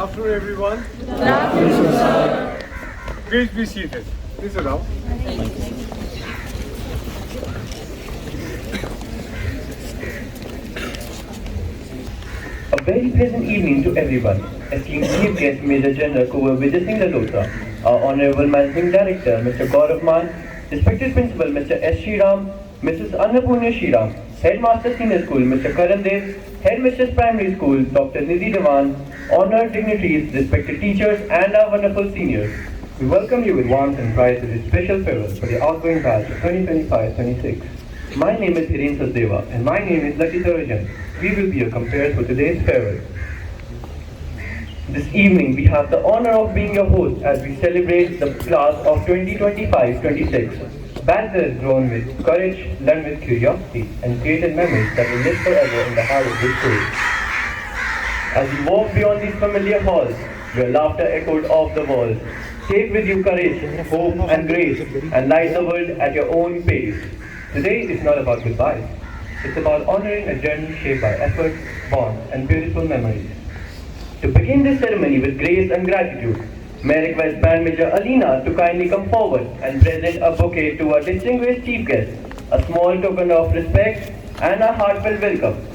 afternoon, everyone. Good afternoon, sir. Please be seated. Please sit down. A very pleasant evening to everyone. Esteemed chief guest Major General Kuwa Lalotra, our Honorable Managing Director Mr. Gaurav Man, respected Principal Mr. S. Shriram, Mrs. Annapurna Shriram, Headmaster Senior School Mr. Karan Dev, Headmistress Primary School Dr. Nidhi Devan, honored dignitaries, respected teachers and our wonderful seniors. We welcome you with warmth and pride to this special farewell for the outgoing batch of 2025-26. My name is Hiren Sasdeva and my name is Lalotra. We will be your compares for today's farewell. This evening we have the honor of being your host as we celebrate the class of 2025-26. Batch that has grown with courage, learned with curiosity, and created memories that will live forever in the heart of this school. As you walk beyond these familiar halls, your laughter echoed off the walls. Take with you courage, hope, and grace, and light the world at your own pace. Today is not about goodbyes. It's about honoring a journey shaped by effort, bonds, and beautiful memories. To begin this ceremony with grace and gratitude, may I request Band Major Alina to kindly come forward and present a bouquet to our distinguished chief guest, a small token of respect and a heartfelt welcome.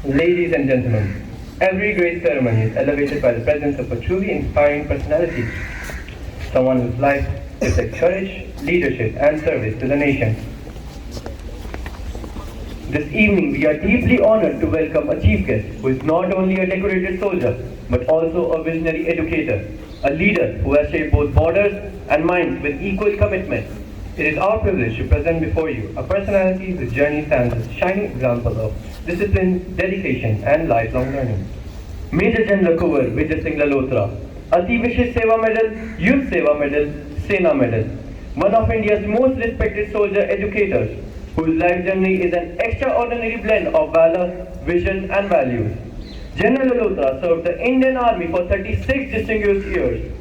Ladies and gentlemen, every great ceremony is elevated by the presence of a truly inspiring personality, someone whose life reflects courage, leadership, and service to the nation. This evening, we are deeply honored to welcome a chief guest who is not only a decorated soldier, but also a visionary educator, a leader who has shaped both borders and minds with equal commitment. It is our privilege to present before you a personality whose journey stands as a shining example of discipline, dedication, and lifelong learning. Major General Kuwa Lalotra, Ati Vishish Seva Medal, Youth Seva Medal, Sena Medal, one of India's most respected soldier educators, whose life journey is an extraordinary blend of valor, vision, and values. General Lalotra served the Indian Army for 36 distinguished years,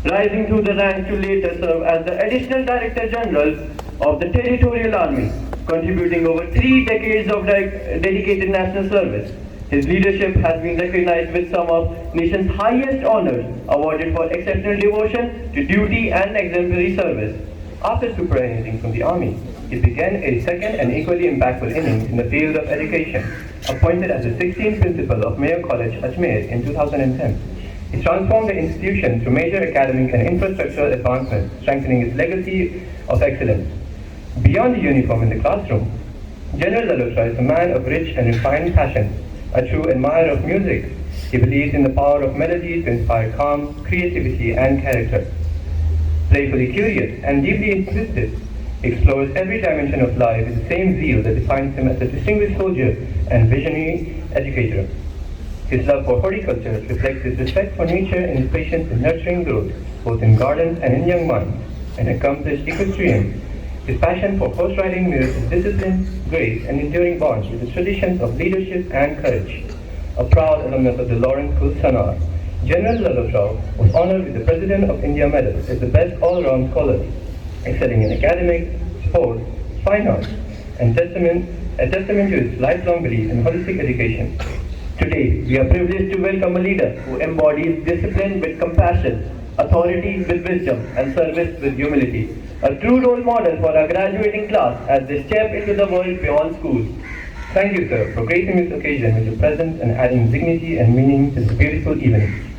rising through the ranks to later serve as the Additional Director General of the Territorial Army, contributing over 3 decades of dedicated national service. His leadership has been recognized with some of nation's highest honors, awarded for exceptional devotion to duty and exemplary service. After superannuating from the army, he began a second and equally impactful innings in the field of education, appointed as the 16th principal of Mayo College, Ajmer in 2010. He transformed the institution through major academic and infrastructural advancements, strengthening its legacy of excellence. Beyond the uniform in the classroom, General Lalotra is a man of rich and refined passion, a true admirer of music. He believes in the power of melody to inspire calm, creativity, and character. Playfully curious and deeply inquisitive, he explores every dimension of life with the same zeal that defines him as a distinguished soldier and visionary educator. His love for horticulture reflects his respect for nature and his patience in nurturing growth, both in gardens and in young minds. An accomplished equestrian, his passion for horse riding mirrors his discipline, grace, and enduring bonds with the traditions of leadership and courage. A proud alumnus of the Lawrence School, Sanar, General Lalotra was honored with the President of India Medal as the best all-round scholar, excelling in academics, sports, fine arts, and a testament to his lifelong belief in holistic education. Today, we are privileged to welcome a leader who embodies discipline with compassion, authority with wisdom, and service with humility. A true role model for our graduating class as they step into the world beyond school. Thank you, sir, for gracing this occasion with your presence and adding dignity and meaning to this beautiful evening.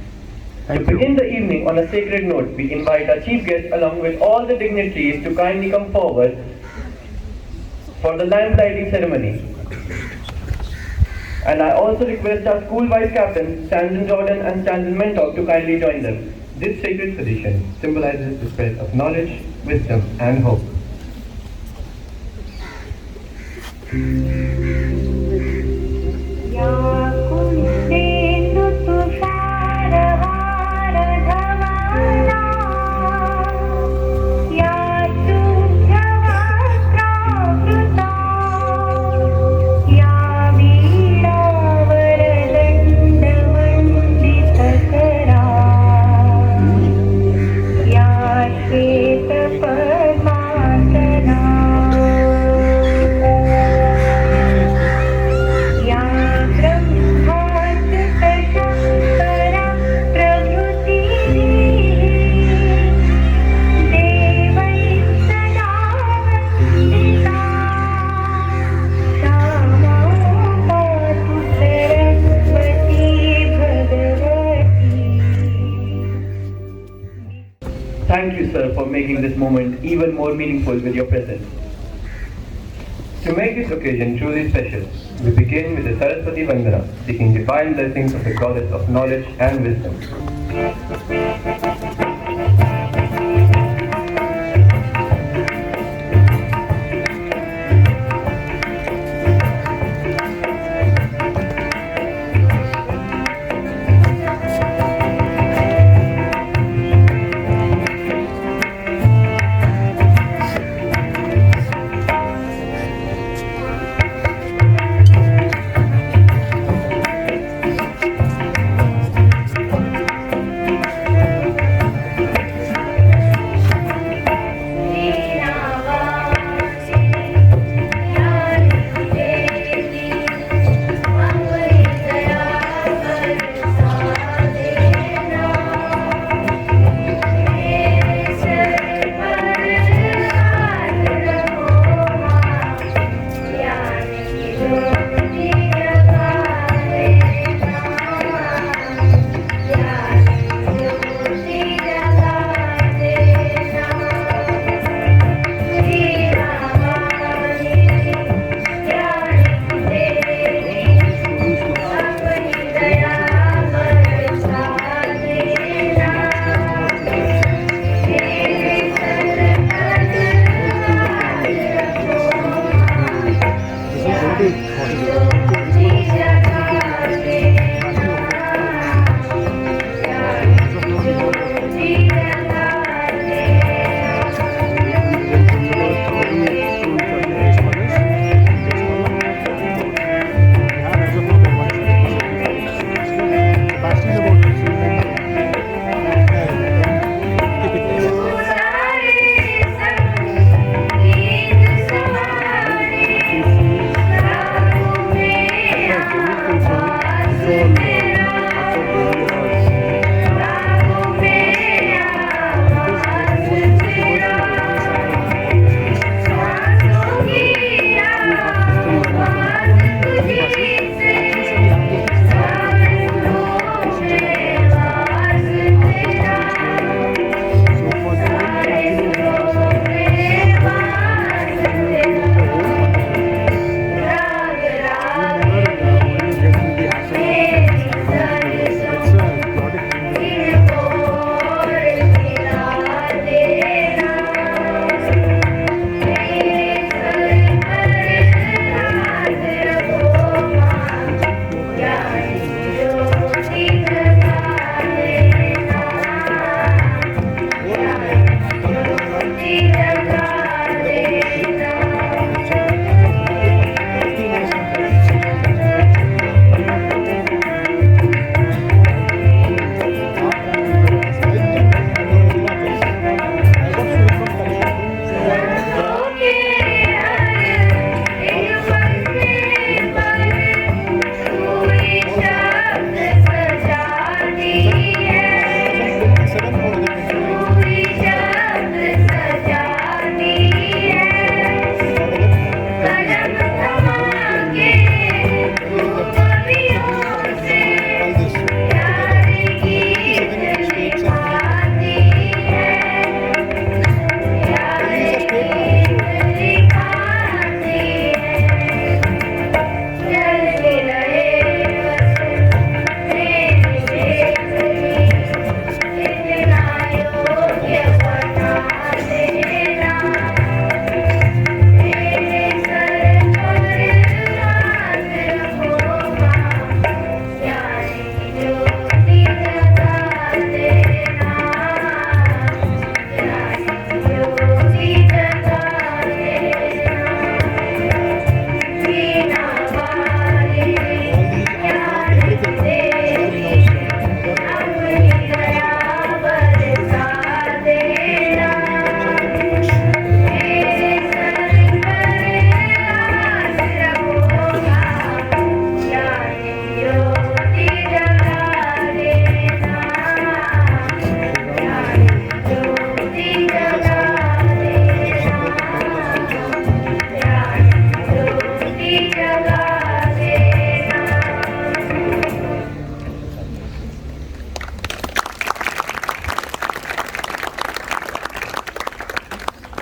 To begin the evening on a sacred note, we invite our chief guest along with all the dignitaries to kindly come forward for the lamp lighting ceremony. And I also request our school vice captains, Stanton Jordan and Stanton Mentor, to kindly join them. This sacred tradition symbolizes the spread of knowledge, wisdom, and hope. thank you, sir, for making this moment even more meaningful with your presence. To make this occasion truly special, we begin with the Saraswati Vandana, seeking divine blessings of the goddess of knowledge and wisdom.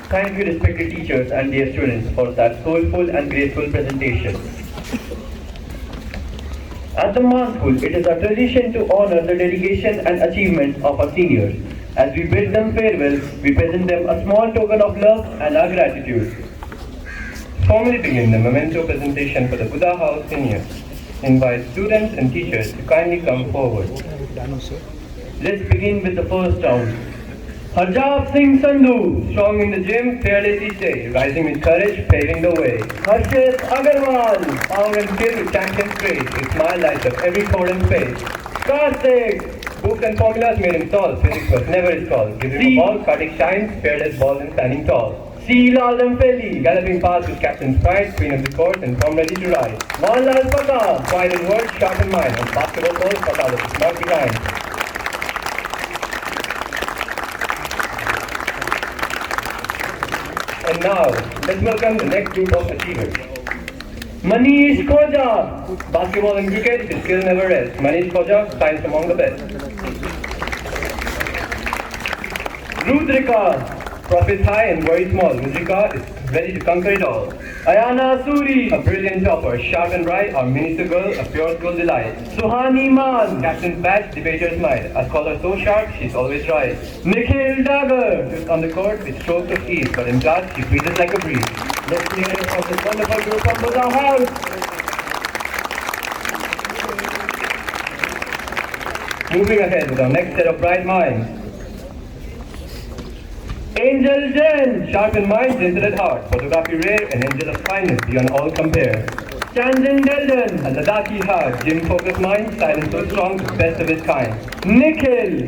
Thank you, respected teachers and dear students, for that soulful and graceful presentation. At the Mass School, it is our tradition to honor the dedication and achievements of our seniors. As we bid them farewell, we present them a small token of love and our gratitude. Formally begin the memento presentation for the Buddha House seniors. Invite students and teachers to kindly come forward. Let's begin with the first round. Harjap Singh Sandhu, strong in the gym, fearless each day, rising with courage, paving the way. Harshit Agarwal, power and skill with champion grace, his smile lights up every chord and face. Karthik, books and formulas made him tall, physics was never his call. Give him a ball, Karthik shines, fearless ball and standing tall. C. Lalam Feli, galloping past with captain's pride, queen of the court and from ready to ride. Mohanlal Paka, quiet in words, sharp in mind, and basketball goals, Paka was smart behind. And now, let's welcome the next group of achievers. Manish Koja, basketball and cricket, his skill never rests. Manish Koja, science among the best. Rudrika, profits high and very small. Rudrika is ready to conquer it all. Ayana Suri, a brilliant topper, sharp and bright, our minister girl, a pure school delight. Suhani Man, captain's badge, debater's might. A scholar so sharp, she's always right. Nikhil Dagger, just on the court with strokes of ease, but in class, she breathes like a breeze. Let's hear it from this wonderful group from Buddha House. Moving ahead with our next set of bright minds. Angel Jen, sharp in mind, gentle at heart, photography rare, an angel of kindness beyond all compare. Chandan Delden, a Ladakhi heart, gym focused mind, silent so strong, best of his kind. Nikhil,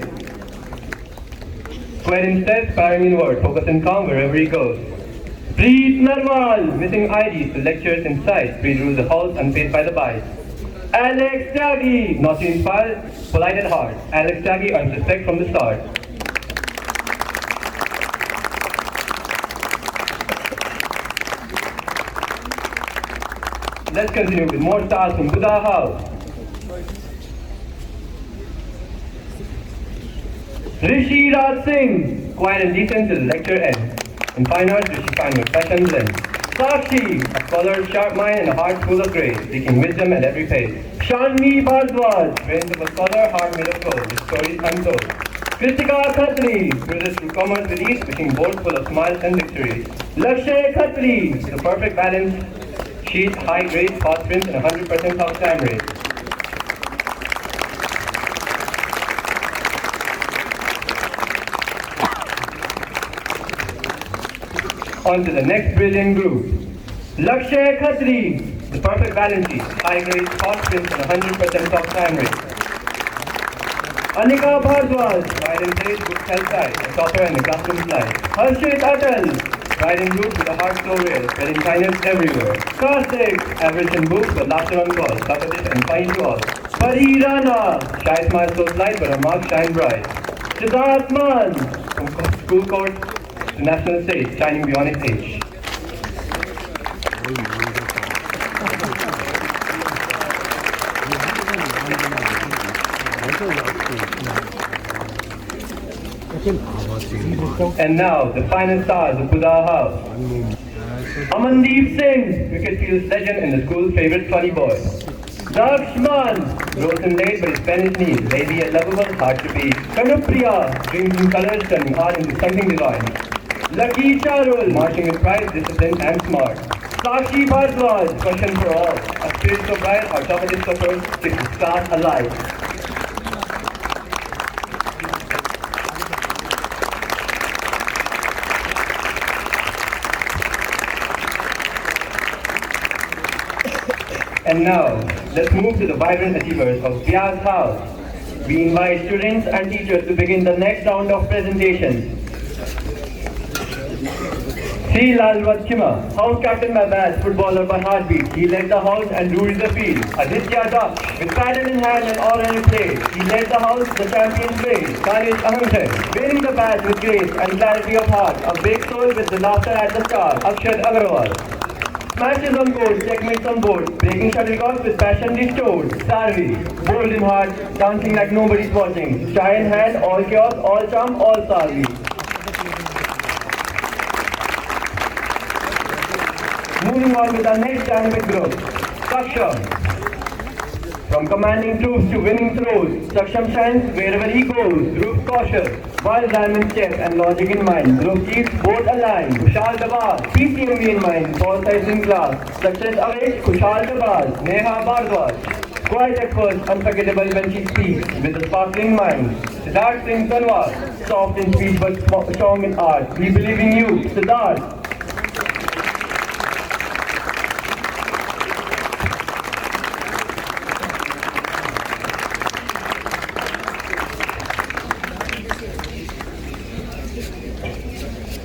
square in step, sparring in word, focus and calm wherever he goes. Preet Narwal, missing IDs to lectures in sight, Preet rules the halls unfazed by the bites. Alex Tyagi, not to inspire, polite at heart. Alex Tyagi earns respect from the start. Let's continue with more stars from Buddha House. Rishi Raj Singh, quiet and decent till the lecture ends. In fine arts, Rishi finds with passion blends. Sakshi, a scholar, sharp mind and a heart full of grace, seeking wisdom at every pace. Shanvi Bhardwaj, brains of a scholar, heart made of gold, with stories untold. Kritika Khatri, cruises through commerce with ease, wishing board full of smiles and victories. Lakshay Khatri, the perfect balance. Sheet, high grade, fast prints, and 100% house time rate. On to the next brilliant group. Lakshay Khatri, the perfect balance sheet, high grade, fast prints, and 100% house time rate. Anika Bhardwaj, wide and sage, good health side, a topper and a classroom slide. Harshit Atal, pride and root with a heart so rare, spreading kindness everywhere. Karthik, average in books but laughter on call, talkative and fine to all. Pari Rana, shy smile so slight but her marks shine bright. Siddharth Man, from school court to national stage, shining beyond his age. And now, the final stars of Buddha House. Amandeep Singh, wicket-fields legend and the school's favorite funny boy. Dakshman, rose and late but his pen is neat, lady and lovable, hard to beat. Kanupriya, dreams in colors turning hard into something divine. Lucky Charul, marching with pride, discipline and smart. Sakshi Bhardwaj, question for all. A spirit so bright, our talkative suffers, keeps his class alive. And now, let's move to the vibrant achievers of Vyas House. We invite students and teachers to begin the next round of presentations. C. Lalwat Khima, house captain by badge, footballer by heartbeat. He led the house and ruled the field. Aditya Duck, with paddle in hand and all in play. He led the house the champion's way. Kanish Ahankar, wearing the badge with grace and clarity of heart. A big soul with the laughter at the start. Akshat Agarwal. Smashes on goal, checkmates on board, breaking shuttlecocks with passion restored. Sarvi, bold in heart, dancing like nobody's watching. Shy in hand, all chaos, all charm, all Sarvi. Moving on with our next dynamic group, Saksham. From commanding troops to winning throws, Saksham shines wherever he goes. Group cautious, while diamond step and logic in mind. Group keeps both aligned. Kushal Dabas, PCMV in mind, ball size in class. Success awaits Kushal Dabas, Neha Bhardwaj. Quiet at first, unforgettable when she speaks, with a sparkling mind. Siddharth Singh Kanwar, soft in speech but strong in art. We believe in you, Siddharth.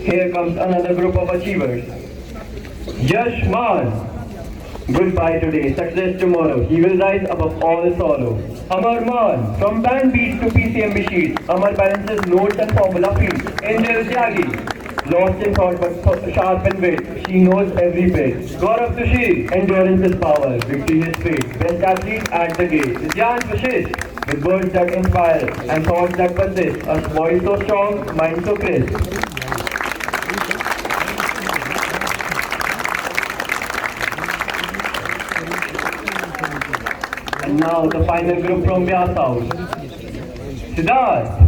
Here comes another group of achievers. Yash Man. Goodbye today, success tomorrow. He will rise above all sorrow. Amar Man. From band beats to PCMB sheets, Amar balances notes and formula feeds. Angel Tyagi. Lost in thought but sharp in wit. She knows every bit. Gaurav Sushil. Endurance is power. Victory is fate. Best athlete at the gate. Dhyan Sushish. With words that inspire and thoughts that persist. A voice so strong, mind so crisp. And now the final group from Vyas House. Siddharth.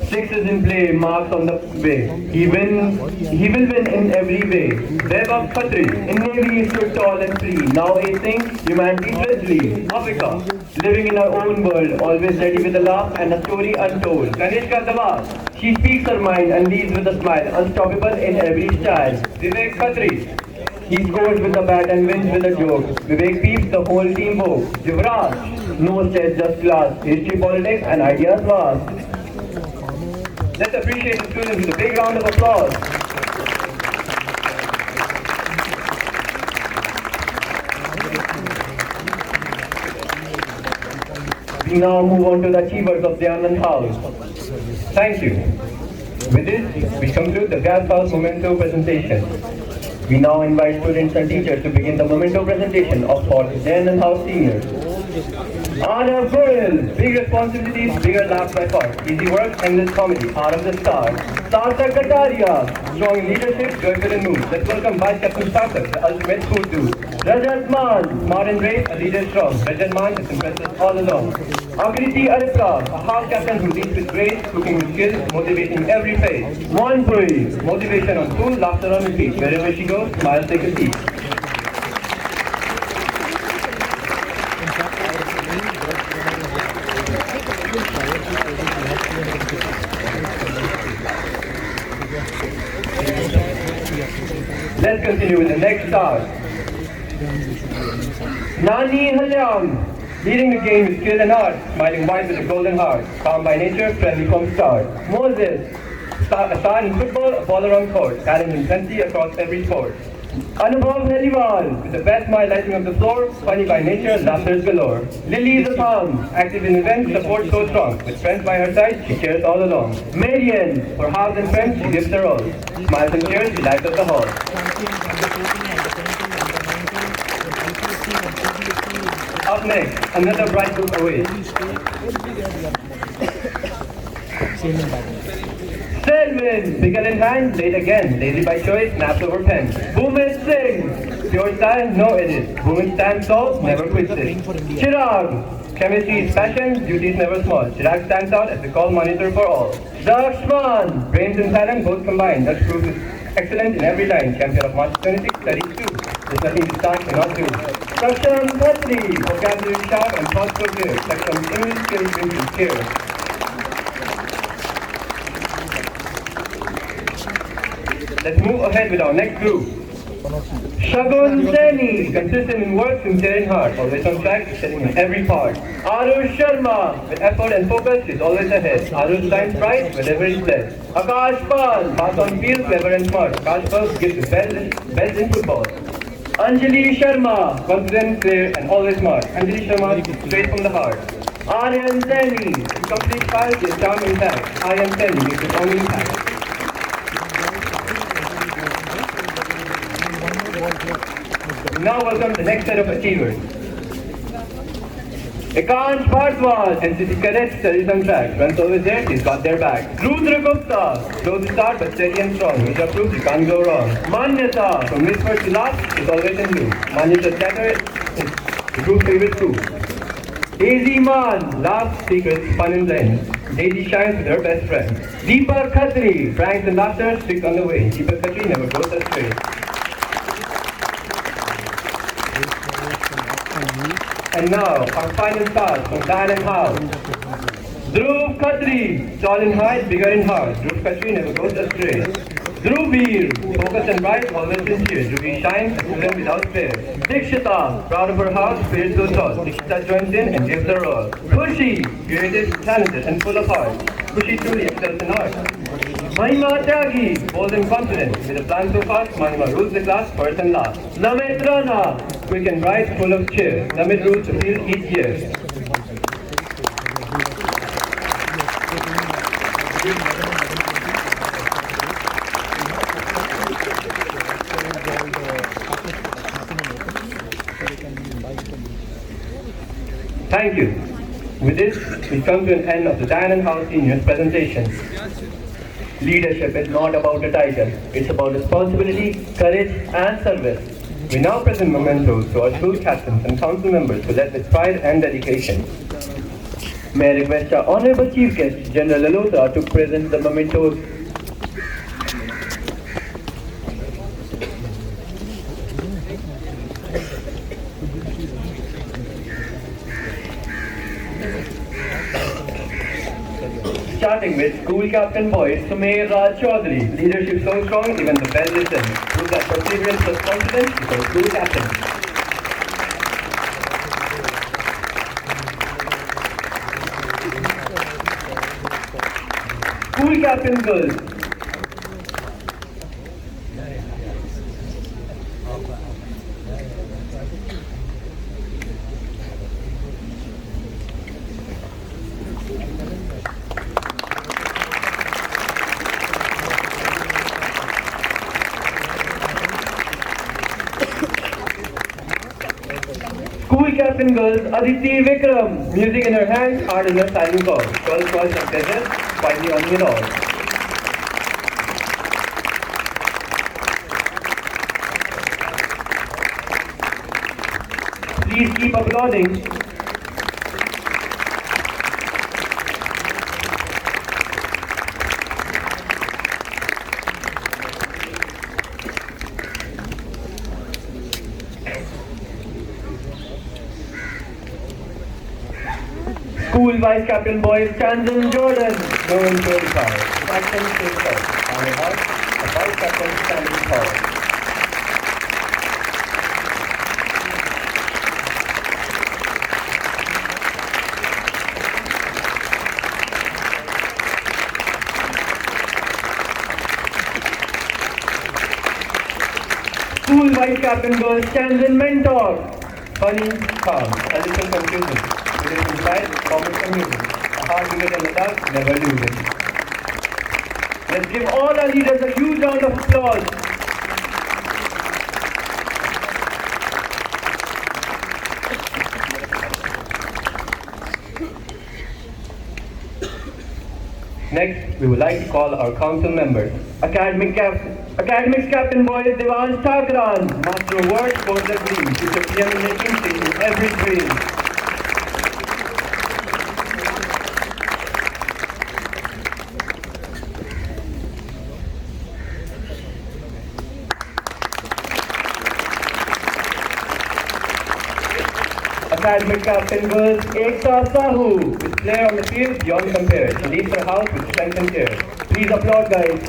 Six is in play, marks on the way. He will win in every way. Vaibhav Khatri. In Navy he stood tall and free. Now acing humanity's Wesley. Africa. Living in her own world, always ready with a laugh and a story untold. Kanishka Dabas. She speaks her mind and leads with a smile, unstoppable in every style. Vivek Khatri. He scores with the bat and wins with a joke. Vivek peeps the whole team woke. Yuvraj, no stress, just class. History, politics and ideas vast. Let's appreciate the students with a big round of applause. We now move on to the achievers of the Anand House. Thank you. With this, we conclude the Vyas House Memento presentation. We now invite students and teachers to begin the memento presentation of all Anand House seniors. Honor Goyal, big responsibilities, bigger laughs by far. Easy work, endless comedy, heart of the star. Sarthak Kataria, strong in leadership, joyful in mood. Let's welcome Vice Captain Sarthak, the ultimate school dude. Rajat Man, smart and brave, a leader strong. Rajat Man has impressed us all along. Akriti Aripra, a half captain who leads with grace, cooking with skill, motivating every phase. One Puri, motivation on school, laughter on repeat. Wherever she goes, smiles take a seat. Let's continue with the next star. Nani Halyam, leading the game with skill and art, smiling wide with a golden heart, calm by nature, friendly from start. Moses, a star in football, a baller on court, talent and plenty across every sport. Anubhav Heliwal, with the best smile lighting up the floor, funny by nature, laughter galore. Lily Zatham, active in events, support so strong. With friends by her side, she cheers all along. Marian, for house and friends, she gives her all. Smiles and cheers, she lights up the hall. Up next, another bright group awaits. Selwyn, pickle in hand, late again, lazy by choice, snaps over pen. Boomin Singh, pure style, no edit. Boomin stands tall, never quits it. Chirag, chemistry is passion, duty is never small. Chirag stands out as the call monitor for all. Dakshman, brains and talent both combined. Daksh proves is excellent in every line. Champion of March 26, studies too. There's nothing this star cannot do. Saksham Khatri, vocabulary sharp and thoughts so clear. Saksham's English skills brings you cheer. Let's move ahead with our next group. Shagun Saini, consistent in work, sincere in heart, always on track, excelling in every part. Arush Sharma, with effort and focus, is always ahead. Arush shines bright wherever he's led. Akash Pal, fast on field, clever and smart. Akash Pal gives his best in football. Anjali Sharma, confident, clear, and always smart. Anjali Sharma, straight from the heart. Aryan Saini, complete file, his charm intact. Aryan Saini makes his own impact. Now welcome the next set of achievers. Ekansh Bhardwaj, NCC Cadet studies on track. Runs always there, he's got their back. Rudra Gupta, slow to start but steady and strong. Which proves you can't go wrong. Manyata, from miss first to last, is always in blue. Manyata's chatter is the group's favorite too. Daisy Man, laughs, secrets, fun and blends. Daisy shines with her best friend. Deepa Khatri, pranks and laughter, strict on the way. Deepa Khatri never goes astray. And now, our final stars from Dan and House. Dhruv Khatri, tall in height, bigger in heart. Dhruv Khatri never goes astray. Dhruv Veer, focused and bright, always sincere. Dhruvi shines, a student without fear. Dikshita, proud of her house, spirit so tall. Dikshita joins in and gives her all. Khushi, creative, talented, and full of heart. Khushi truly excels in art. Mahima Tyagi, bold and confident. With a plan so fast, Mahima rules the class first and last. Namit Rana, quick and bright, full of cheer. Namit rules the field each year. Thank you. With this, we come to an end of the Dan and House Seniors presentation. Leadership is not about a title. It's about responsibility, courage, and service. We now present mementos to our school captains and council members who led with pride and dedication. May I request our Honorable Chief Guest, General Lalotra, to present the mementos. Starting with School Captain Boys, Sumer Raj Chaudhary. Leadership so strong, even the bell listens. Prove that perseverance plus confidence becomes School Captain. School Captain Girls. School Captain Girls, Aditi Vikram. Music in her hands, heart in her silent call. 12 calls of pleasure, quietly on it all. Please keep applauding. School Vice Captain Boys, Chandran Jordan, no in 25. Captain Silver, on the heart, the Vice Captain standing tall. School Vice Captain Girls, Chandran Mentor, funny, calm, a little confusing. It is inspired, comics and music. A heart bigger than the dark, never losing. Let's give all our leaders a huge round of applause. Next, we would like to call our council members. Academics Captain Boys, Devansh Thakran, Master of Words, scores the green. Future PM in making, taking every dream. Academic Captain Girls, Ekta Sahu, with flair on the field beyond compare. She leads her house with strength and care. Please applaud, guys.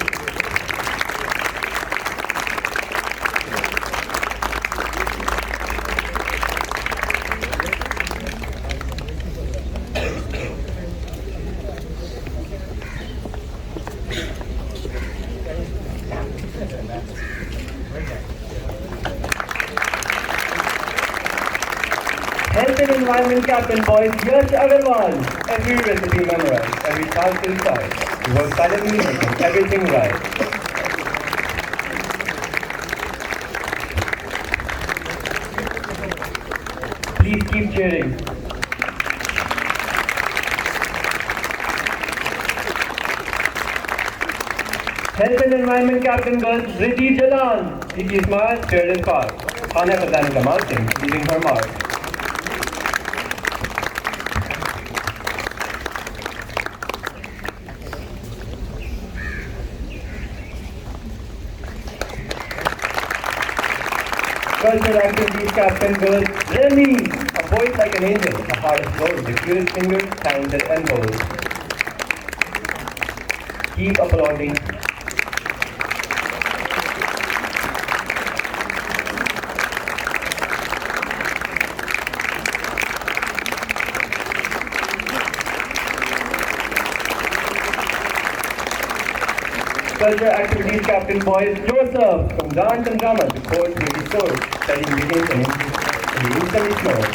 Health and Environment Captain Boys, Yash Agarwal. Every recipe memorized, every task inside. We work silently, making everything right. Please keep cheering. Health and Environment Captain Girls Retd Jalan, Tiki Smart, shared his part. Hana Pradhan Kamal Singh, leaving her mark. Cultural Activities Captain Girls Remy, a voice like an angel, a heart of gold, the cutest fingers, talented and bold. Keep applauding. Culture Activities Captain Boys Joseph, from dance and drama to sports, beauty sports, studying begins and he instantly snores.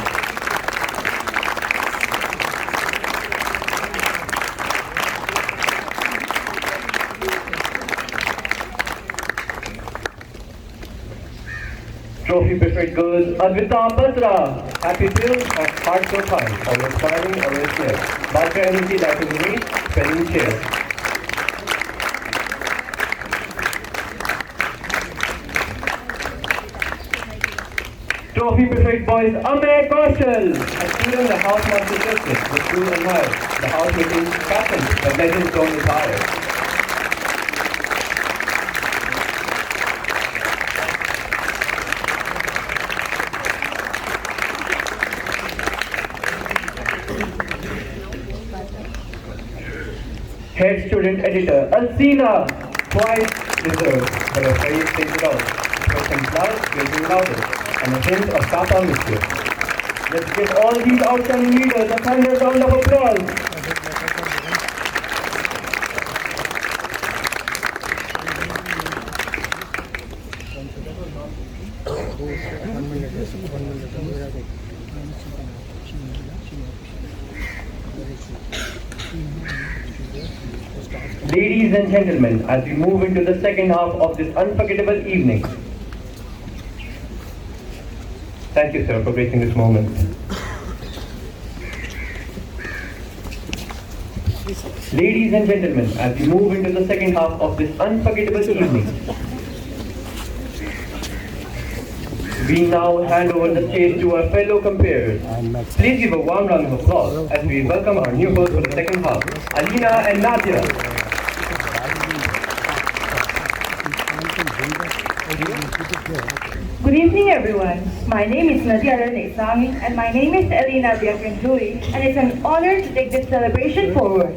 Trophy Preferred Girls Advita Batra, happy thrill of heart so fun, always smiling, always clear. Batra energy that is me, spelling cheer. Trophy Preferred Boys Amay Kaushal, a student the house master justice, the school admired, the house meeting captain, the legend don't retire. Head student editor Alcina, twice deserved, but afraid takes it out. Questions loud, raising louder, and a hint of Kappa mischief. Let's give all these outstanding leaders a thunderous round of applause. Ladies and gentlemen, as we move into the second half of this unforgettable evening, thank you, sir, for gracing this moment. Ladies and gentlemen, as we move into the second half of this unforgettable evening, we now hand over the stage to our fellow compeers. Please give a warm round of applause as we welcome our new hosts for the second half, Alina and Nadia. Good evening, everyone. My name is Nadia Nesami, and my name is Elena Biakanhui, and it's an honor to take this celebration forward.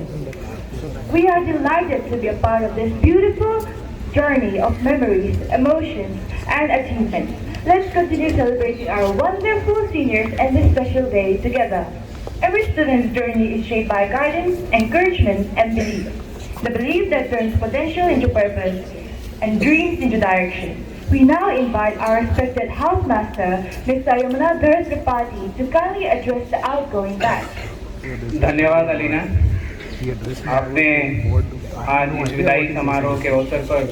We are delighted to be a part of this beautiful journey of memories, emotions, and achievements. Let's continue celebrating our wonderful seniors and this special day together. Every student's journey is shaped by guidance, encouragement, and belief. The belief that turns potential into purpose and dreams into direction. We now invite our respected housemaster, Ms. Sayamana Tripathi, to kindly address the outgoing batch. धन्यवाद अलीना, आपने आज इस विदाई समारोह के अवसर पर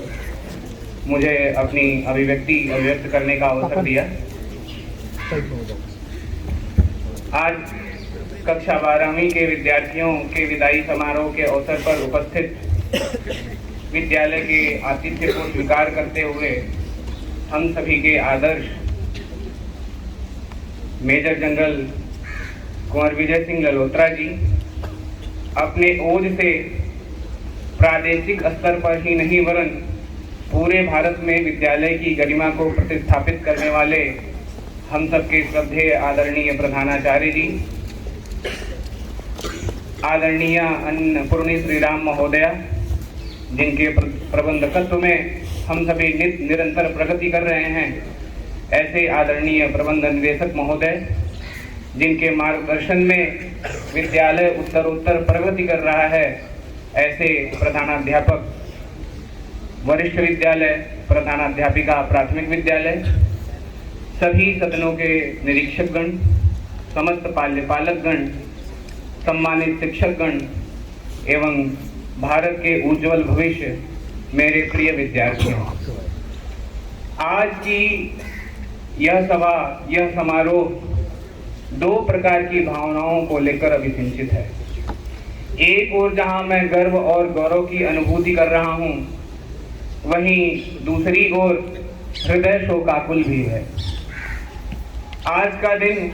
मुझे अपनी अभिव्यक्ति अभिव्यक्त करने का अवसर दिया। आज कक्षा 12वीं के विद्यार्थियों के विदाई समारोह के अवसर पर उपस्थित विद्यालय के आतिथ्य को स्वीकार करते हुए हम सभी के आदर्श मेजर जनरल कुंवर विजय सिंह ललोत्रा जी अपने ओज से प्रादेशिक स्तर पर ही नहीं वरन पूरे भारत में विद्यालय की गरिमा को प्रतिस्थापित करने वाले हम सबके श्रद्धेय आदरणीय प्रधानाचार्य जी, आदरणीय अन्नपूर्णी श्रीराम महोदया, जिनके प्रबंधकत्व में हम सभी निरंतर प्रगति कर रहे हैं, ऐसे आदरणीय प्रबंध निदेशक महोदय, जिनके मार्गदर्शन में विद्यालय उत्तरोत्तर प्रगति कर रहा है, ऐसे प्रधानाध्यापक, वरिष्ठ विद्यालय, प्रधानाध्यापिका प्राथमिक विद्यालय, सभी सदनों के निरीक्षकगण, समस्त पालकगण, सम्मानित शिक्षकगण एवं भारत के उज्जवल भविष्य मेरे प्रिय विद्यार्थियों, आज की यह सभा, यह समारोह दो प्रकार की भावनाओं को लेकर अभिसिंचित है। एक ओर जहां मैं गर्व और गौरव की अनुभूति कर रहा हूं, वहीं दूसरी ओर हृदय शोकाकुल भी है। आज का दिन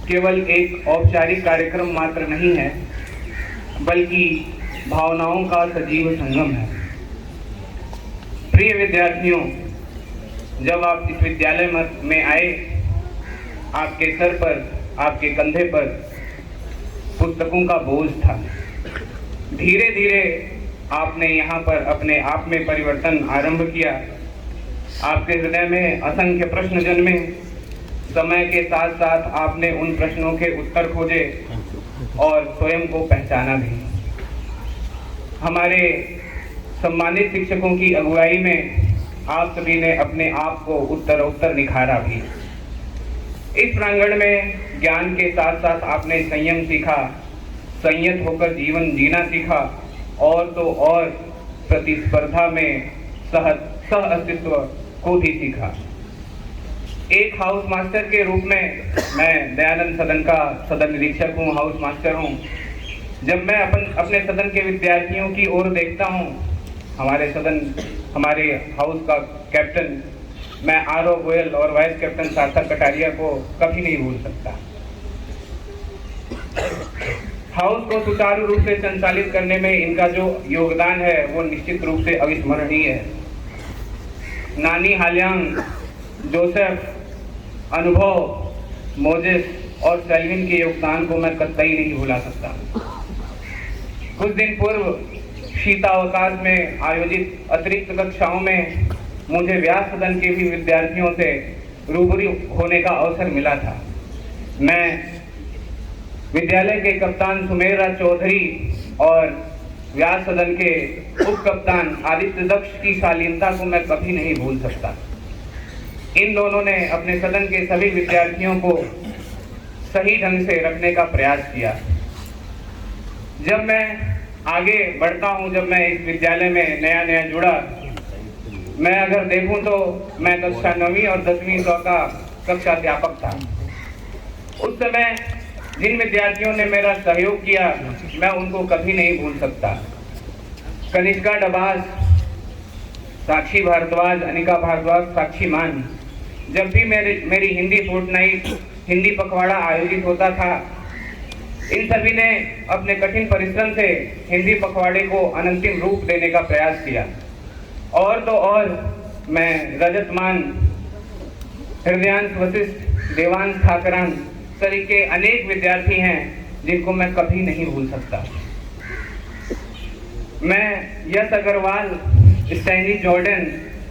केवल एक औपचारिक कार्यक्रम मात्र नहीं है, बल्कि भावनाओं का सजीव संगम है। प्रिय विद्यार्थियों, जब आप इस विद्यालय में आए, आपके सर पर, आपके कंधे पर पुस्तकों का बोझ था। धीरे धीरे आपने यहाँ पर अपने आप में परिवर्तन आरंभ किया। आपके हृदय में असंख्य प्रश्न जन्मे। समय के साथ साथ आपने उन प्रश्नों के उत्तर खोजे और स्वयं को पहचाना भी। हमारे सम्मानित शिक्षकों की अगुवाई में आप सभी ने अपने आप को उत्तरोत्तर निखारा भी। इस प्रांगण में ज्ञान के साथ साथ आपने संयम सीखा, संयत होकर जीवन जीना सीखा और तो और प्रतिस्पर्धा में सह अस्तित्व को भी सीखा। एक हाउस मास्टर के रूप में मैं दयानंद सदन का सदन निरीक्षक हूँ, हाउस मास्टर हूँ। जब मैं अपने सदन के विद्यार्थियों की ओर देखता हूँ, हमारे हाउस का कैप्टन मैं आर.ओ. गोयल और वाइस कैप्टन सार्थक कटारिया को कभी नहीं भूल सकता। हाउस को सुचारू रूप से संचालित करने में इनका जो योगदान है वो निश्चित रूप से अविस्मरणीय है। नानी हालियांग, जोसेफ, अनुभव, मोजेस और सेल्विन के योगदान को मैं कतई नहीं भुला सकता। कुछ दिन पूर्व शीतावकाश में आयोजित अतिरिक्त कक्षाओं में मुझे व्यास सदन के भी विद्यार्थियों से रूबरू होने का अवसर मिला था। मैं विद्यालय के कप्तान सुमेरा चौधरी और व्यास सदन के उप कप्तान आदित्य दक्ष की शालीनता को मैं कभी नहीं भूल सकता। इन दोनों ने अपने सदन के सभी विद्यार्थियों को सही ढंग से रखने का प्रयास किया। जब मैं आगे बढ़ता हूं, जब मैं इस विद्यालय में नया जुड़ा, मैं अगर देखूं तो मैं कक्षा 9वीं और 10वीं का कक्षा अध्यापक था। उस समय जिन विद्यार्थियों ने मेरा सहयोग किया, मैं उनको कभी नहीं भूल सकता। कनिष्का डबास, साक्षी भारद्वाज, अनिका भारद्वाज, साक्षी मान। जब भी मेरी हिंदी फोर्टनाइट, हिंदी पखवाड़ा आयोजित होता था, इन सभी ने अपने कठिन परिश्रम से हिंदी पखवाड़े को अनंतिम रूप देने का प्रयास किया। और तो और मैं रजतमान, हृदयांश वशिष्ठ, देवांश ठाकरान तरीके अनेक विद्यार्थी हैं जिनको मैं कभी नहीं भूल सकता। मैं यश अग्रवाल, स्टैनी जॉर्डन,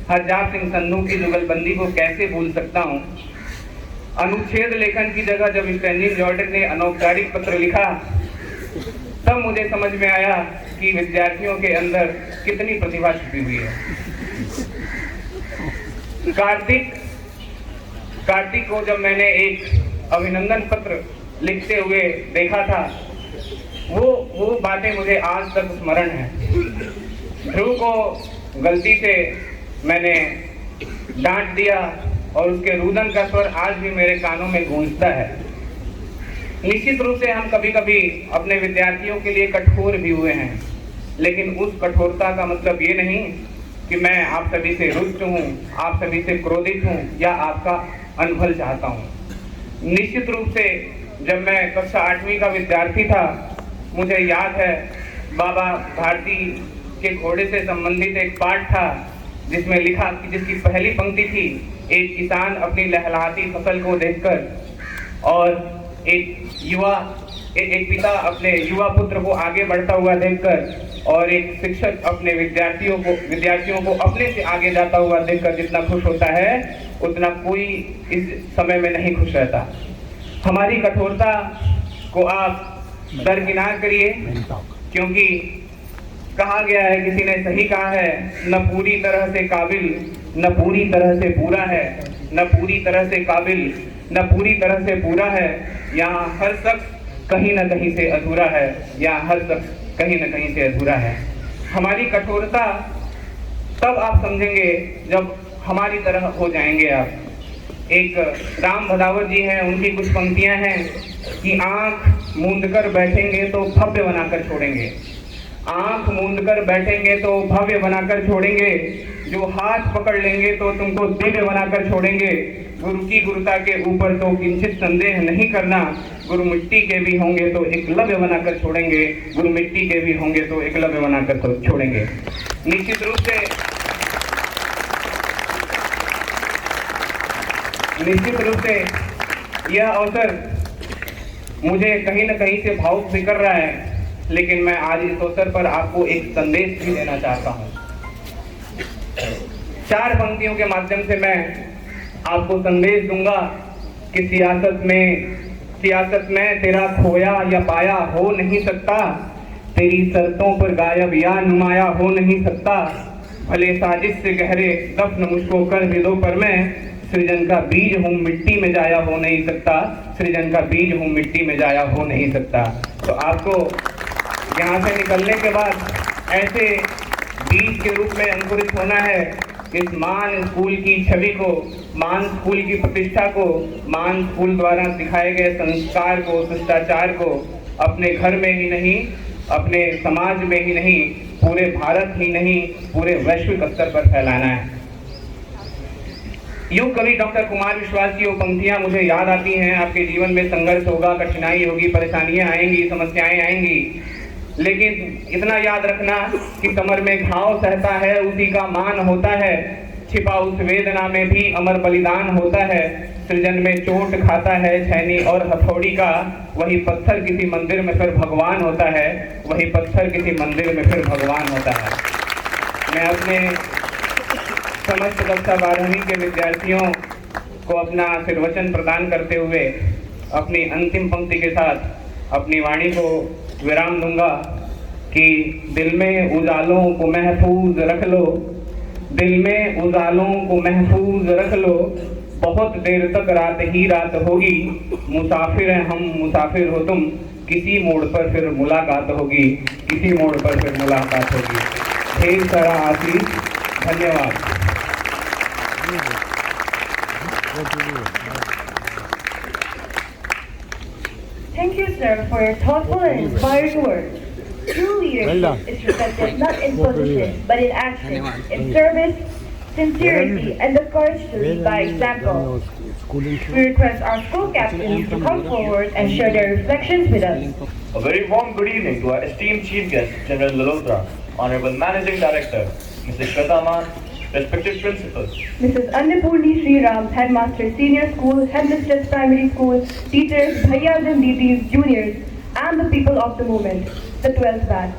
हरजाप सिंह संधू की जुगलबंदी को कैसे भूल सकता हूँ। अनुच्छेद लेखन की जगह जब स्टैनी जॉर्डन ने अनौपचारिक पत्र लिखा, तब मुझे समझ में आया कि विद्यार्थियों के अंदर कितनी प्रतिभा छुपी हुई है। कार्तिक को जब मैंने एक अभिनंदन पत्र लिखते हुए देखा था, वो बातें मुझे आज तक स्मरण है। ध्रुव को गलती से मैंने डांट दिया और उसके रुदन का स्वर आज भी मेरे कानों में गूंजता है। निश्चित रूप से हम कभी कभी अपने विद्यार्थियों के लिए कठोर भी हुए हैं, लेकिन उस कठोरता का मतलब ये नहीं कि मैं आप सभी से रुष्ट हूँ, आप सभी से क्रोधित हूँ या आपका अनफल चाहता हूँ। निश्चित रूप से जब मैं कक्षा 8वीं का विद्यार्थी था, मुझे याद है बाबा भारती के घोड़े से संबंधित एक पाठ था जिसमें लिखा कि जिसकी पहली पंक्ति थी, एक किसान अपनी लहलहाती फसल को देखकर और एक पिता अपने युवा पुत्र को आगे बढ़ता हुआ देखकर और एक शिक्षक अपने विद्यार्थियों को अपने से आगे जाता हुआ देखकर जितना खुश होता है, उतना कोई इस समय में नहीं खुश रहता। हमारी कठोरता को आप दरकिनार करिए, क्योंकि कहा गया है, किसी ने सही कहा है, न पूरी तरह से काबिल न पूरी तरह से पूरा है, न पूरी तरह से काबिल न पूरी तरह से पूरा है। यहाँ हर शख्स कहीं न कहीं से अधूरा है, यहाँ हर शख्स कहीं न कहीं से अधूरा है। हमारी कठोरता तब आप समझेंगे जब हमारी तरह हो जाएंगे आप। एक राम भदावत जी हैं, उनकी कुछ पंक्तियां हैं कि आंख मूंद कर बैठेंगे तो भव्य बनाकर छोड़ेंगे, आंख मूंद कर बैठेंगे तो भव्य बनाकर छोड़ेंगे, जो हाथ पकड़ लेंगे तो तुमको दिव्य बनाकर छोड़ेंगे। गुरु की गुरुता के ऊपर तो किंचित संदेह नहीं करना। गुरु मिट्टी के भी होंगे तो एकलव्य बनाकर छोड़ेंगे। गुरु मिट्टी के भी होंगे तो एकलव्य बनाकर तो छोड़ेंगे। निश्चित रूप से यह अवसर मुझे कहीं न कहीं से भावुक भी कर रहा है, लेकिन मैं आज इस अवसर पर आपको एक संदेश भी देना चाहता हूँ। 4 पंक्तियों के माध्यम से मैं आपको संदेश दूंगा कि सियासत में तेरा खोया या पाया हो नहीं सकता, तेरी शर्तों पर गायब या नुमाया हो नहीं सकता। भले साजिश से गहरे दफन मुझको कर भी दो, पर मैं सृजन का बीज हूँ मिट्टी में जाया हो नहीं सकता। सृजन का बीज हूँ मिट्टी में जाया हो नहीं सकता। तो आपको यहाँ से निकलने के बाद ऐसे बीज के रूप में अंकुरित होना है। इस मान स्कूल की छवि को, मान स्कूल की प्रतिष्ठा को, मान स्कूल द्वारा सिखाए गए संस्कार को, शिष्टाचार को अपने घर में ही नहीं, अपने समाज में ही नहीं, पूरे भारत ही नहीं, पूरे वैश्विक स्तर पर फैलाना है। यूं कवि डॉक्टर कुमार विश्वास की वो पंक्तियां मुझे याद आती हैं। आपके जीवन में संघर्ष होगा, कठिनाई होगी, परेशानियां आएंगी, समस्याएं आएंगी, लेकिन इतना याद रखना कि कमर में घाव सहता है उसी का मान होता है। छिपा उस वेदना में भी अमर बलिदान होता है। सृजन में चोट खाता है छैनी और हथौड़ी का, वही पत्थर किसी मंदिर में फिर भगवान होता है। वही पत्थर किसी मंदिर में फिर भगवान होता है। मैं अपने समस्त कक्षा 12वीं के विद्यार्थियों को अपना आशीर्वचन प्रदान करते हुए अपनी अंतिम पंक्ति के साथ अपनी वाणी को विराम दूंगा कि दिल में उजालों को महफूज रख लो, दिल में उजालों को महफूज रख लो, बहुत देर तक रात ही रात होगी। मुसाफिर हैं हम, मुसाफिर हो तुम, किसी मोड़ पर फिर मुलाकात होगी, किसी मोड़ पर फिर मुलाकात होगी। ढेर सारा आशीष, धन्यवाद। Thank you, sir, for your thoughtful and inspiring words. True leadership is reflected not in position, but in action, in service, sincerity, and the courage to lead by example. We request our school captains to come forward and share their reflections with us. A very warm good evening to our esteemed chief guest, General Lalotra, Honorable Managing Director, Mrs. Shweta Man, respected principals, Mrs. Annapurni Sriram, Headmaster Senior School, Headmistress Primary School, teachers, bhaiyas and didis, juniors, and the people of the moment, the 12th batch.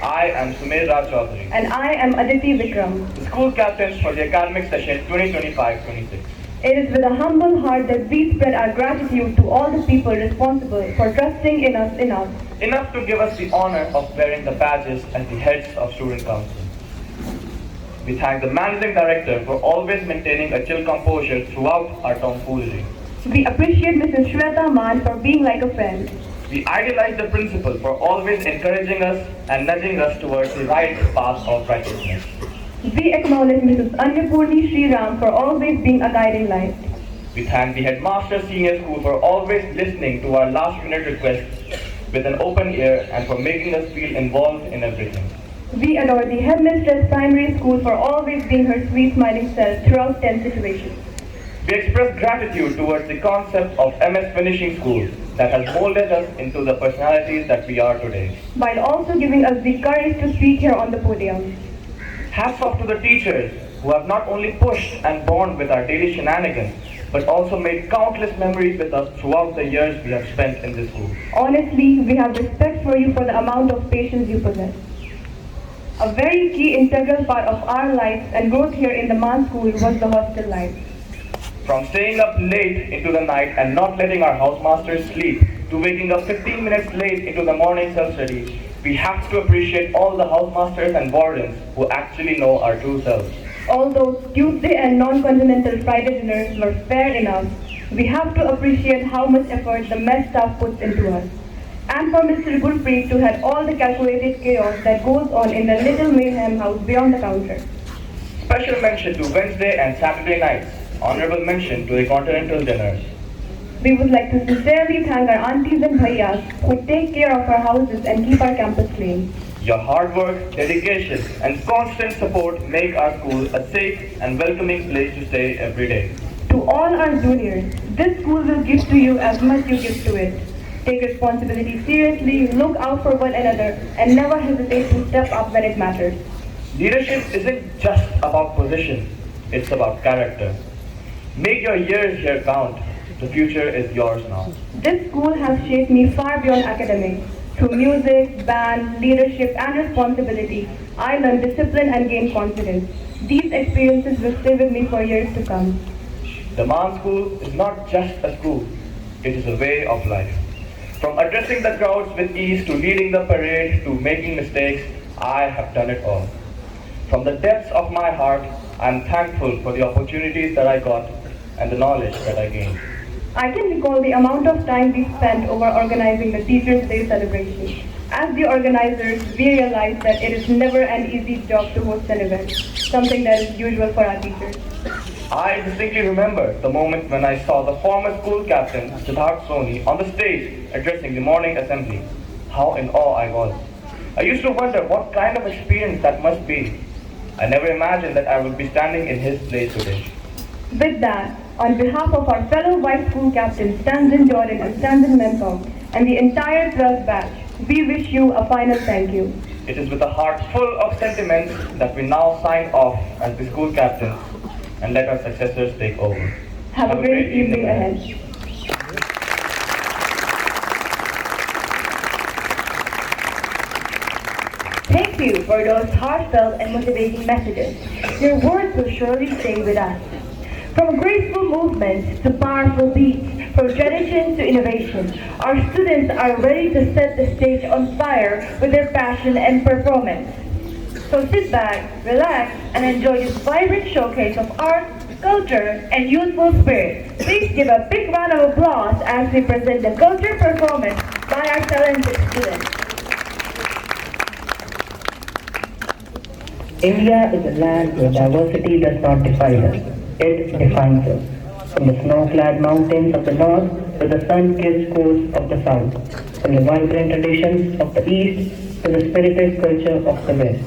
I am Sumer Raj Chaudhary, And I am Aditi Vikram. the school captains for the academic session 2025-26. It is with a humble heart that we spread our gratitude to all the people responsible for trusting in us enough. Enough to give us the honor of wearing the badges as the heads of student council. We thank the managing director for always maintaining a chill composure throughout our tomfoolery. We appreciate Mrs. Shweta Man for being like a friend. We idolize the principal for always encouraging us and nudging us towards the right path of righteousness. We acknowledge Mrs. Annapurni Sriram for always being a guiding light. We thank the headmaster senior school for always listening to our last minute requests with an open ear and for making us feel involved in everything. We adore the Headmistress Primary School for always being her sweet smiling self throughout tense situations. We express gratitude towards the concept of MS Finishing School that has molded us into the personalities that we are today. While also giving us the courage to speak here on the podium. Hats off to the teachers who have not only pushed and borne with our daily shenanigans, but also made countless memories with us throughout the years we have spent in this school. Honestly, we have respect for you for the amount of patience you possess. A very key integral part of our lives and growth here in the Man School was the hostel life. From staying up late into the night and not letting our housemasters sleep, to waking up 15 minutes late into the morning self-study, we have to appreciate all the housemasters and wardens who actually know our true selves. Although Tuesday and non-continental Friday dinners were fair enough, we have to appreciate how much effort the mess staff puts into us. And for Mr. Gurpreet to have all the calculated chaos that goes on in the little mayhem house beyond the counter. Special mention to Wednesday and Saturday nights. Honorable mention to the continental dinners. We would like to sincerely thank our aunties and bhaiyas who take care of our houses and keep our campus clean. Your hard work, dedication, and constant support make our school a safe and welcoming place to stay every day. To all our juniors, this school will give to you as much you give to it. Take responsibility seriously, look out for one another, and never hesitate to step up when it matters. Leadership isn't just about position, it's about character. Make your years here count. The future is yours now. This school has shaped me far beyond academics. Through music, band, leadership, and responsibility, I learned discipline and gained confidence. These experiences will stay with me for years to come. The Man School is not just a school, it is a way of life. From addressing the crowds with ease to leading the parade to making mistakes, I have done it all. From the depths of my heart, I am thankful for the opportunities that I got and the knowledge that I gained. I can recall the amount of time we spent over organizing the Teachers' Day celebration. As the organizers, we realized that it is never an easy job to host an event, something that is usual for our teachers. I distinctly remember the moment when I saw the former school captain, Siddharth Soni, on the stage addressing the morning assembly. How in awe I was. I used to wonder what kind of experience that must be. I never imagined that I would be standing in his place today. With that, on behalf of our fellow white school captains, Stanton Jordan and Stanton Mempong, and the entire 12th batch, we wish you a final thank you. It is with a heart full of sentiments that we now sign off as the school captains and let our successors take over. Have a great evening ahead. Thank you for those heartfelt and motivating messages. Your words will surely stay with us. From graceful movements to powerful beats, from tradition to innovation, our students are ready to set the stage on fire with their passion and performance. So sit back, relax, and enjoy this vibrant showcase of art, culture, and youthful spirit. Please give a big round of applause as we present the culture performance by our talented students. India is a land where diversity does not divide us. It defines us. From the snow-clad mountains of the north to the sun-kissed coasts of the south. From the vibrant traditions of the east to the spirited culture of the west.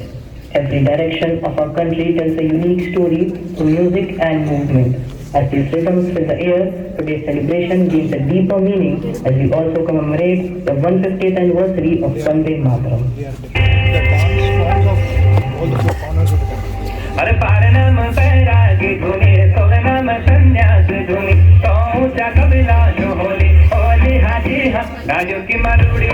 Every direction of our country tells a unique story through music and movement. As these rhythms fill the air, today's celebration gains a deeper meaning as we also commemorate the 150th anniversary of Vande Mataram. अरे पारनम पैरागी धुनी Solanum संन्यास धुनी तोचा कबिला जो होली होली हाजी हा राजू की मरुड़ी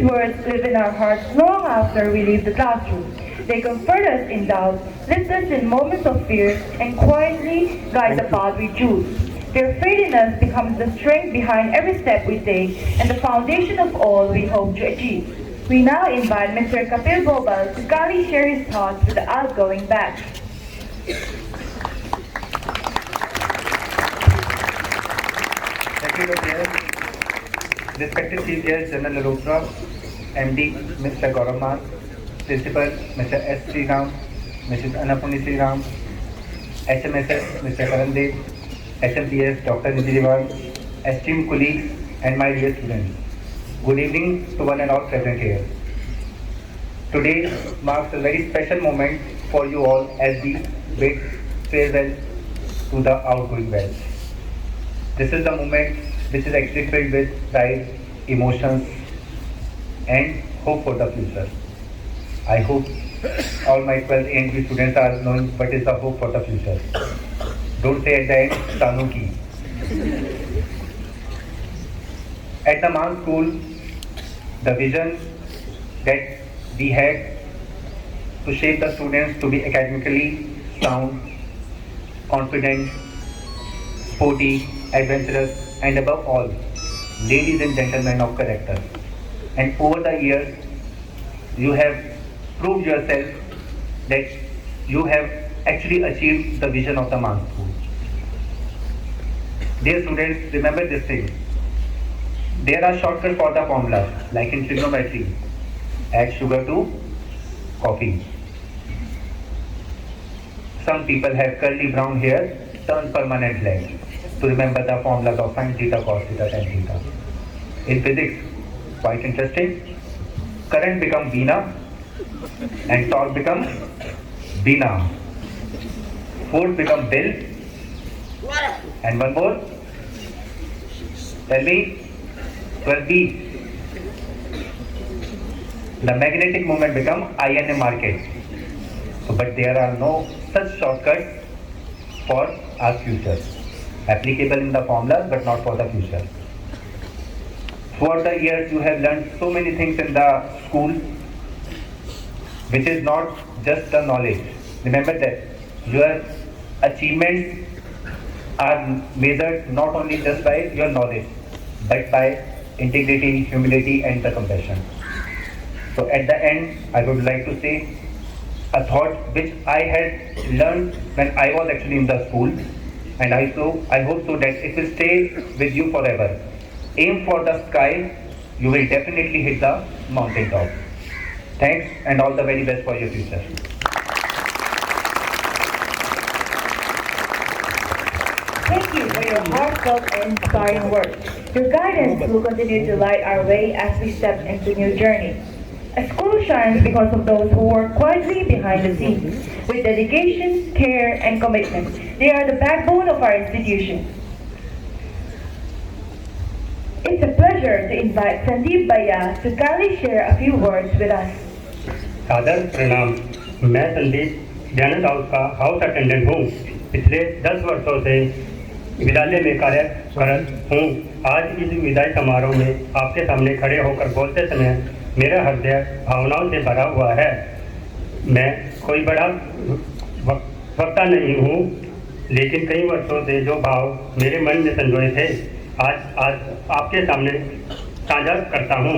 These words live in our hearts long after we leave the classroom. They comfort us in doubt, lift us in moments of fear, and quietly guide the path we choose. Their faith in us becomes the strength behind every step we take and the foundation of all we hope to achieve. We now invite Mr. Kapil Gobal to kindly share his thoughts with the outgoing batch. Thank you, Dr. Respected Chief Guest General Lalotra, MD Mr. Gaurav, Principal Mr. S. Sriram, Mrs. Annapurni Sriram, HMSS Mr. Karandev, HMPS Dr. Nidhidevan, esteemed colleagues and my dear students. Good evening to one and all present here. Today marks a very special moment for you all as we bid farewell to the outgoing batch. This is the moment which is actually filled with pride, emotions and hope for the future. I hope all my 12th A&P students are knowing what is the hope for the future. Don't say at the end, Sanuki. At the Mann School, the vision that we had to shape the students to be academically sound, confident, sporty, adventurous, and above all, ladies and gentlemen of character. And over the years, you have proved yourself that you have actually achieved the vision of the Mann School. Dear students, remember this thing. There are shortcuts for the formulas, like in trigonometry. Add sugar to coffee. Some people have curly brown hair, turn permanent black to remember the formulas of sin theta, cos theta, tan theta. In physics, quite interesting. Current becomes Bina and torque becomes Bina. Force becomes Bill. And one more. Tell me. 12B. The magnetic moment becomes INA market. So, but there are no such shortcuts for our future. Applicable in the formulas but not for the future. Throughout the years you have learned so many things in the school which is not just the knowledge. Remember that your achievements are measured not only just by your knowledge but by integrity, humility and the compassion. So at the end I would like to say a thought which I had learned when I was actually in the school, and I hope so that it will stay with you forever. Aim for the sky, you will definitely hit the mountain top. Thanks and all the very best for your future. Thank you for your heartfelt and inspiring words. Your guidance will continue to light our way as we step into new journey. A school shines because of those who work quietly behind the scenes. With dedication, care, and commitment, they are the backbone of our institution. It's a pleasure to invite Sandeep Bhaiya to kindly share a few words with us. सादर प्रणाम। मैं Sandeep Gyanand house का house attendant हूँ। पिछले 10 वर्षों से विद्यालय में कार्यरत हूँ। आज इस विदाई समारोह में आपके सामने खड़े होकर बोलते समय मेरा हृदय भावनाओं से भरा हुआ है। मैं कोई बड़ा वक्ता नहीं हूँ, लेकिन कई वर्षों से जो भाव मेरे मन में संजोए थे आज आपके सामने साझा करता हूँ।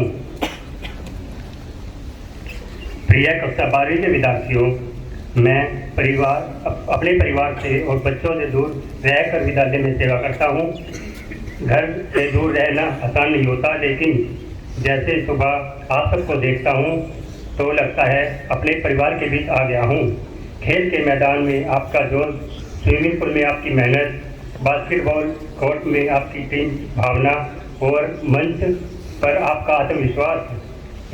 प्रिय कक्षा 12वीं के विद्यार्थियों, मैं अपने परिवार से और बच्चों से दूर रहकर विद्यालय में सेवा करता हूँ। घर से दूर रहना आसान नहीं होता, लेकिन जैसे सुबह आप सबको देखता हूँ तो लगता है अपने परिवार के बीच आ गया हूँ। खेल के मैदान में आपका जोश, स्विमिंग पूल में आपकी मेहनत, बास्केटबॉल कोर्ट में आपकी टीम भावना और मंच पर आपका आत्मविश्वास,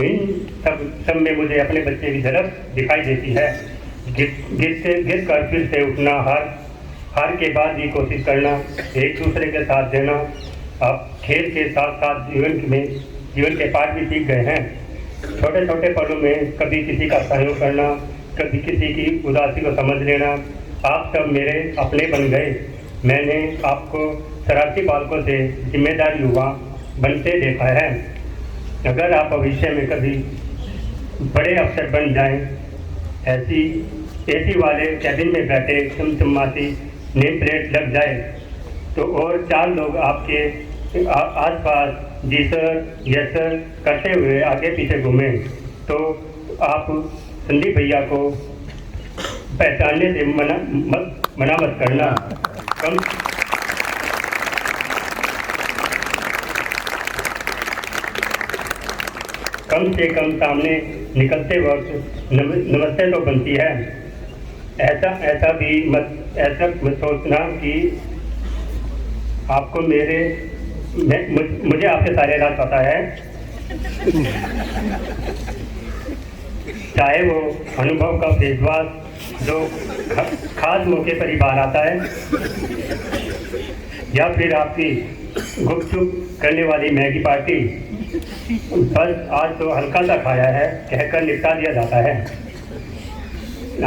इन सब में मुझे अपने बच्चे की झलक दिखाई देती है। गिर कर फिर से उठना, हार के बाद भी कोशिश करना, एक दूसरे के साथ देना। आप खेल के साथ साथ जीवन के पाठ भी सीख गए हैं। छोटे छोटे पलों में कभी किसी का सहयोग करना, कभी किसी की उदासी को समझ लेना, आप सब मेरे अपने बन गए। मैंने आपको शरारती बालकों से जिम्मेदार युवा बनते देखा है। अगर आप भविष्य में कभी बड़े अफसर बन जाएं, ऐसी एसी वाले कैबिन में बैठे चमचमाती नेम प्लेट लग जाए तो और 4 लोग आपके आसपास जी सर यस सर करते हुए आगे पीछे घूमें तो आप संदीप भैया को पहचानने से मना मत करना। कम से कम सामने निकलते वक्त नमस्ते तो बनती है। ऐसा मत सोचना कि आपको मुझे आपके सारे राज पता है, चाहे वो अनुभव का फेसवाश जो खास मौके पर ही बाहर आता है या फिर आपकी गुपचुप करने वाली मैगी पार्टी, बस आज तो हल्का सा खाया है कहकर निपटा दिया जाता है।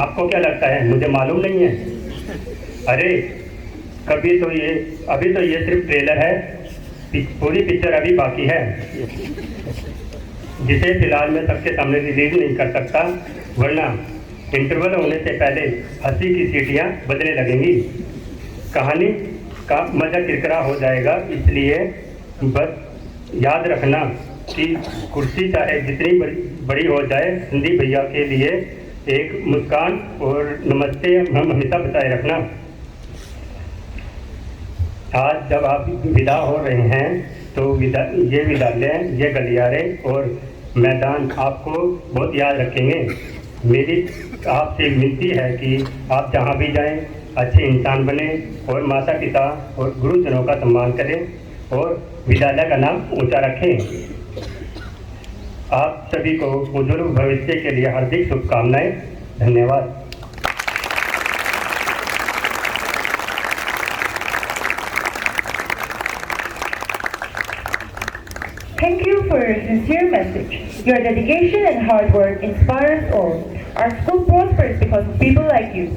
आपको क्या लगता है मुझे मालूम नहीं है? अरे अभी तो ये सिर्फ ट्रेलर है, पूरी पिक्चर अभी बाकी है जिसे फिलहाल मैं सबके सामने रिलीज नहीं कर सकता, वरना इंटरवल होने से पहले हंसी की सीटियां बजने लगेंगी, कहानी का मजा किरकिरा हो जाएगा। इसलिए बस याद रखना कि कुर्सी चाहे जितनी बड़ी हो जाए, संदीप भैया के लिए एक मुस्कान और नमस्ते हम हमेशा बचाए रखना। आज जब आप विदा हो रहे हैं तो ये विद्यालय, ये गलियारे और मैदान आपको बहुत याद रखेंगे। मेरी आपसे विनती है कि आप जहाँ भी जाएं अच्छे इंसान बने और माता पिता और गुरुजनों का सम्मान करें और विद्यालय का नाम ऊंचा रखें। आप सभी को उज्ज्वल भविष्य के लिए हार्दिक शुभकामनाएं। धन्यवाद। Thank you for your sincere message. Your dedication and hard work inspire us all. Our school prospers because of people like you.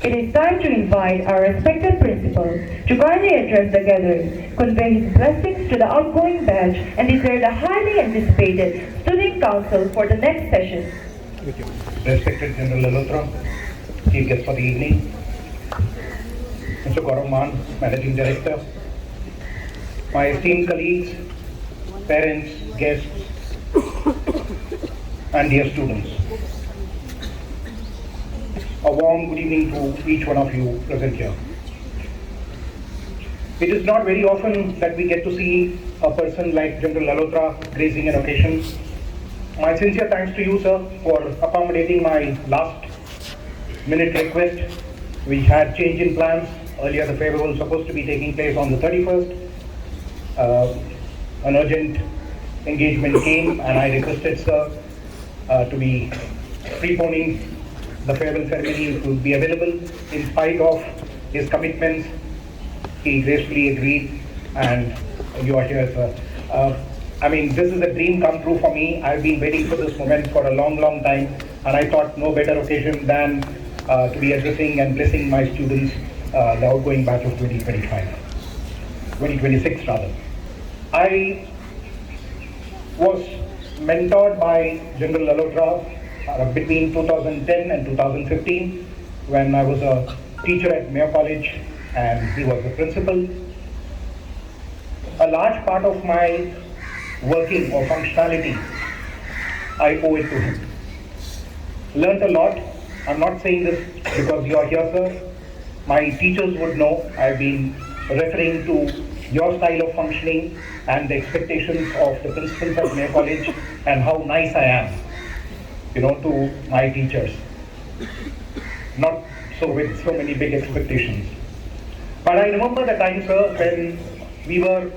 It is time to invite our respected principal to kindly address the gathering, convey his blessings to the outgoing batch, and declare the highly anticipated Student Council for the next session. Respected General Lalotra, Chief Guest for the evening, Mr. Gaurav Man, Managing Director, my esteemed colleagues, parents, guests, and dear students. A warm good evening to each one of you present here. It is not very often that we get to see a person like General Lalotra gracing an occasion. My sincere thanks to you, sir, for accommodating my last minute request. We had change in plans. Earlier the farewell was supposed to be taking place on the 31st. An urgent engagement came and I requested sir to be preponing the farewell ceremony to be available. In spite of his commitments, he gracefully agreed and you are here, sir. I mean, this is a dream come true for me. I've been waiting for this moment for a long, long time, and I thought no better occasion than to be addressing and blessing my students, the outgoing batch of 2026 rather. I was mentored by General Lalotra between 2010 and 2015 when I was a teacher at Mayo College and he was the principal. A large part of my working or functionality, I owe it to him. Learned a lot. I'm not saying this because you are here, sir. My teachers would know. I've been referring to your style of functioning and the expectations of the principals at Mayo College and how nice I am, to my teachers. Not so with so many big expectations. But I remember the time, sir, when we were,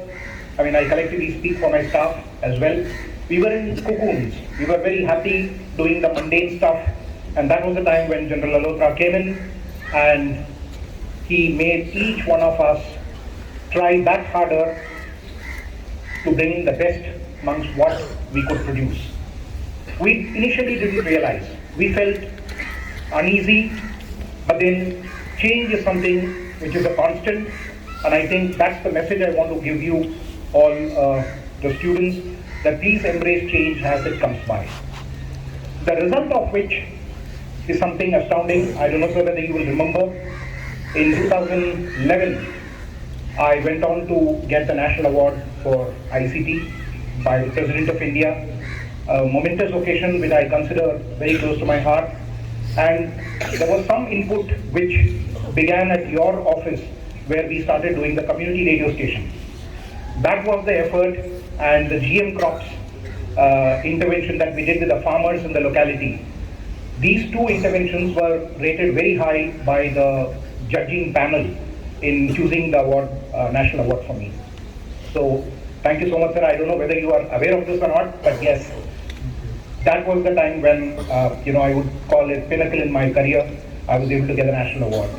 I collectively speak for my staff as well. We were in cocoons. We were very happy doing the mundane stuff. And that was the time when General Lalotra came in and he made each one of us try that harder to bring the best amongst what we could produce. We initially didn't realize. We felt uneasy, but then change is something which is a constant, and I think that's the message I want to give you all the students that please embrace change as it comes by. The result of which is something astounding. I don't know, sir, whether you will remember. In 2011, I went on to get the National Award for ICT by the President of India, a momentous occasion which I consider very close to my heart. And there was some input which began at your office where we started doing the community radio station. That was the effort, and the GM crops intervention that we did with the farmers in the locality. These two interventions were rated very high by the judging panel in choosing the award, national award for me. So thank you so much, sir. I don't know whether you are aware of this or not, but yes, that was the time when I would call it pinnacle in my career. I was able to get a national award.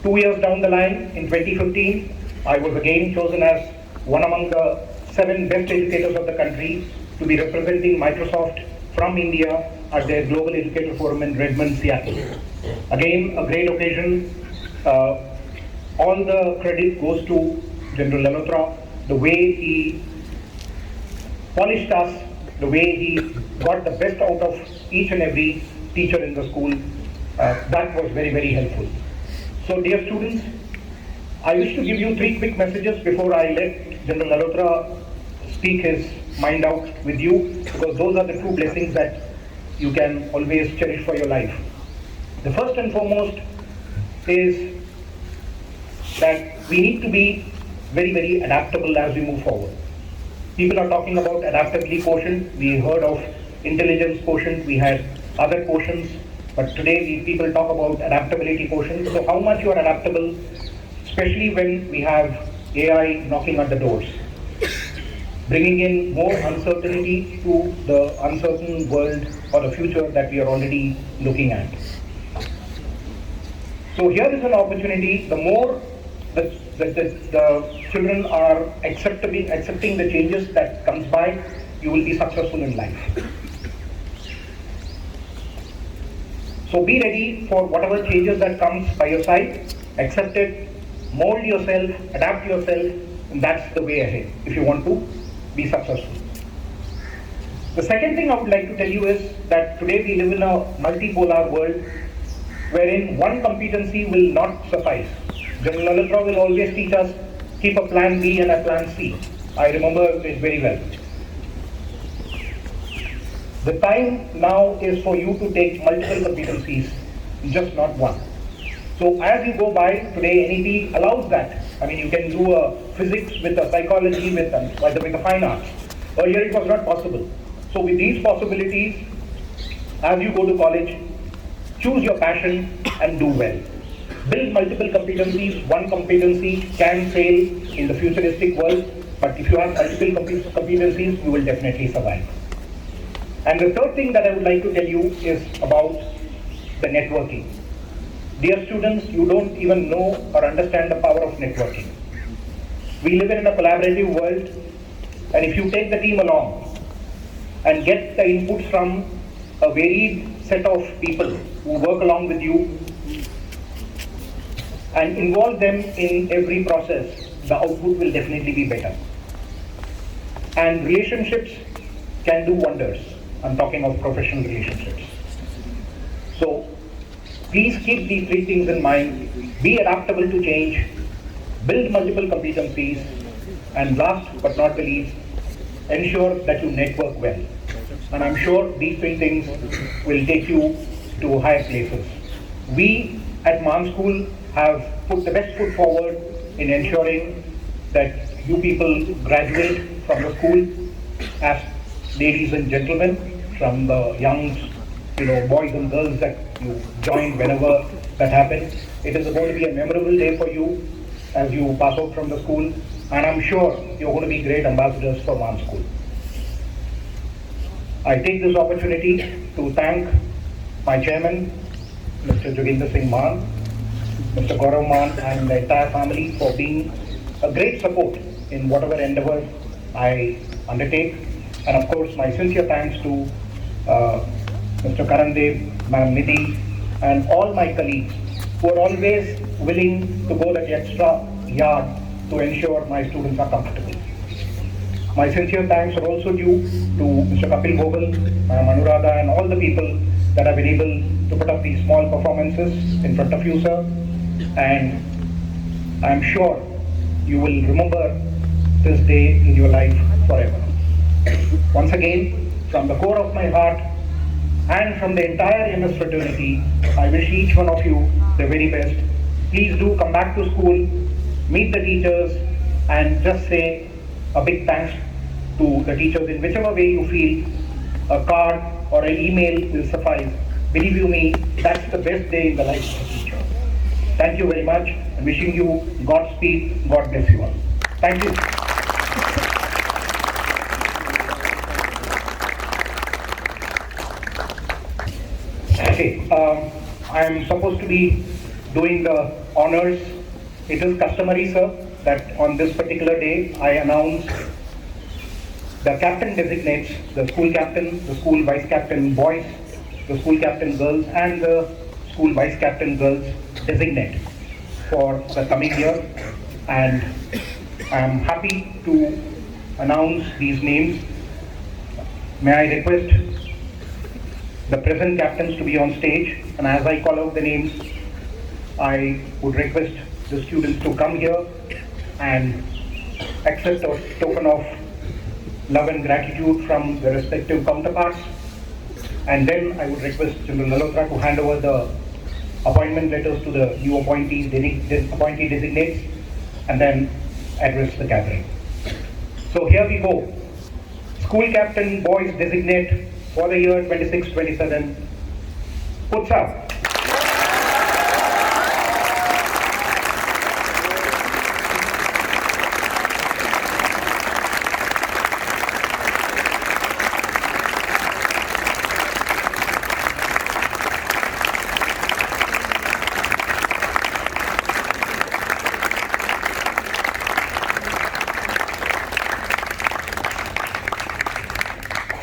2 years down the line, in 2015, I was again chosen as one among the 7 best educators of the country to be representing Microsoft from India at their Global Educator Forum in Redmond, Seattle. Again, a great occasion. All the credit goes to General Lalotra, the way he polished us, the way he got the best out of each and every teacher in the school. That was very, very helpful. So dear students, I wish to give you 3 quick messages before I let General Lalotra speak his mind out with you, because those are the true blessings that you can always cherish for your life. The first and foremost is that we need to be very, very adaptable as we move forward. People are talking about adaptability quotient. We heard of intelligence quotient. We had other quotients. But today people talk about adaptability quotient. So how much you are adaptable, especially when we have AI knocking at the doors, bringing in more uncertainty to the uncertain world or the future that we are already looking at. So here is an opportunity. The more the children are accepting the changes that comes by, you will be successful in life. So be ready for whatever changes that comes by your side. Accept it, mold yourself, adapt yourself, and that's the way ahead if you want to be successful. The second thing I would like to tell you is that today we live in a multipolar world wherein one competency will not suffice. General Lalotra will always teach us, keep a plan B and a plan C. I remember it very well. The time now is for you to take multiple competencies, just not one. So as you go by, today NEP allows that. I mean, you can do a physics with a psychology with a fine arts. Earlier it was not possible. So with these possibilities, as you go to college, choose your passion and do well. Build multiple competencies. One competency can fail in the futuristic world, but if you have multiple competencies, you will definitely survive. And the third thing that I would like to tell you is about the networking. Dear students, you don't even know or understand the power of networking. We live in a collaborative world, and if you take the team along and get the inputs from a varied set of people who work along with you and involve them in every process, the output will definitely be better. And relationships can do wonders. I'm talking of professional relationships. So please keep these 3 things in mind. Be adaptable to change, build multiple competencies, and last but not the least, ensure that you network well. And I'm sure these 3 things will take you to higher places. We at Mahan School have put the best foot forward in ensuring that you people graduate from the school as ladies and gentlemen, from the young boys and girls that you join whenever that happens. It is going to be a memorable day for you as you pass out from the school, and I'm sure you're going to be great ambassadors for Mahan School. I take this opportunity to thank my chairman, Mr. Joginder Singh Mahan, Mr. Gaurav Mahan, and the entire family for being a great support in whatever endeavor I undertake. And of course, my sincere thanks to Mr. Karandev, Ma'am Nidhi, and all my colleagues who are always willing to go the extra yard to ensure my students are comfortable. My sincere thanks are also due to Mr. Kapil Gogal, Ma'am Anuradha, and all the people that have been able to put up these small performances in front of you, sir. And I'm sure you will remember this day in your life forever. Once again, from the core of my heart and from the entire MS fraternity, I wish each one of you the very best. Please do come back to school, meet the teachers, and just say a big thanks to the teachers in whichever way you feel. A card or an email will suffice. Believe you me, that's the best day in the life of a teacher. Thank you very much, and wishing you Godspeed. God bless you all. Thank you. Okay, I am supposed to be doing the honors. It is customary, sir, that on this particular day I announce the captain designates, the school captain, the school vice captain boys, the school captain girls, and the school vice captain girls designate for the coming year. And I am happy to announce these names. May I request the present captains to be on stage, and as I call out the names, I would request the students to come here and accept a token of love and gratitude from the respective counterparts. And then I would request General Lalotra to hand over the appointment letters to the new appointee designates, and then address the gathering. So here we go. School captain boys designate for the year 26-27, puts up.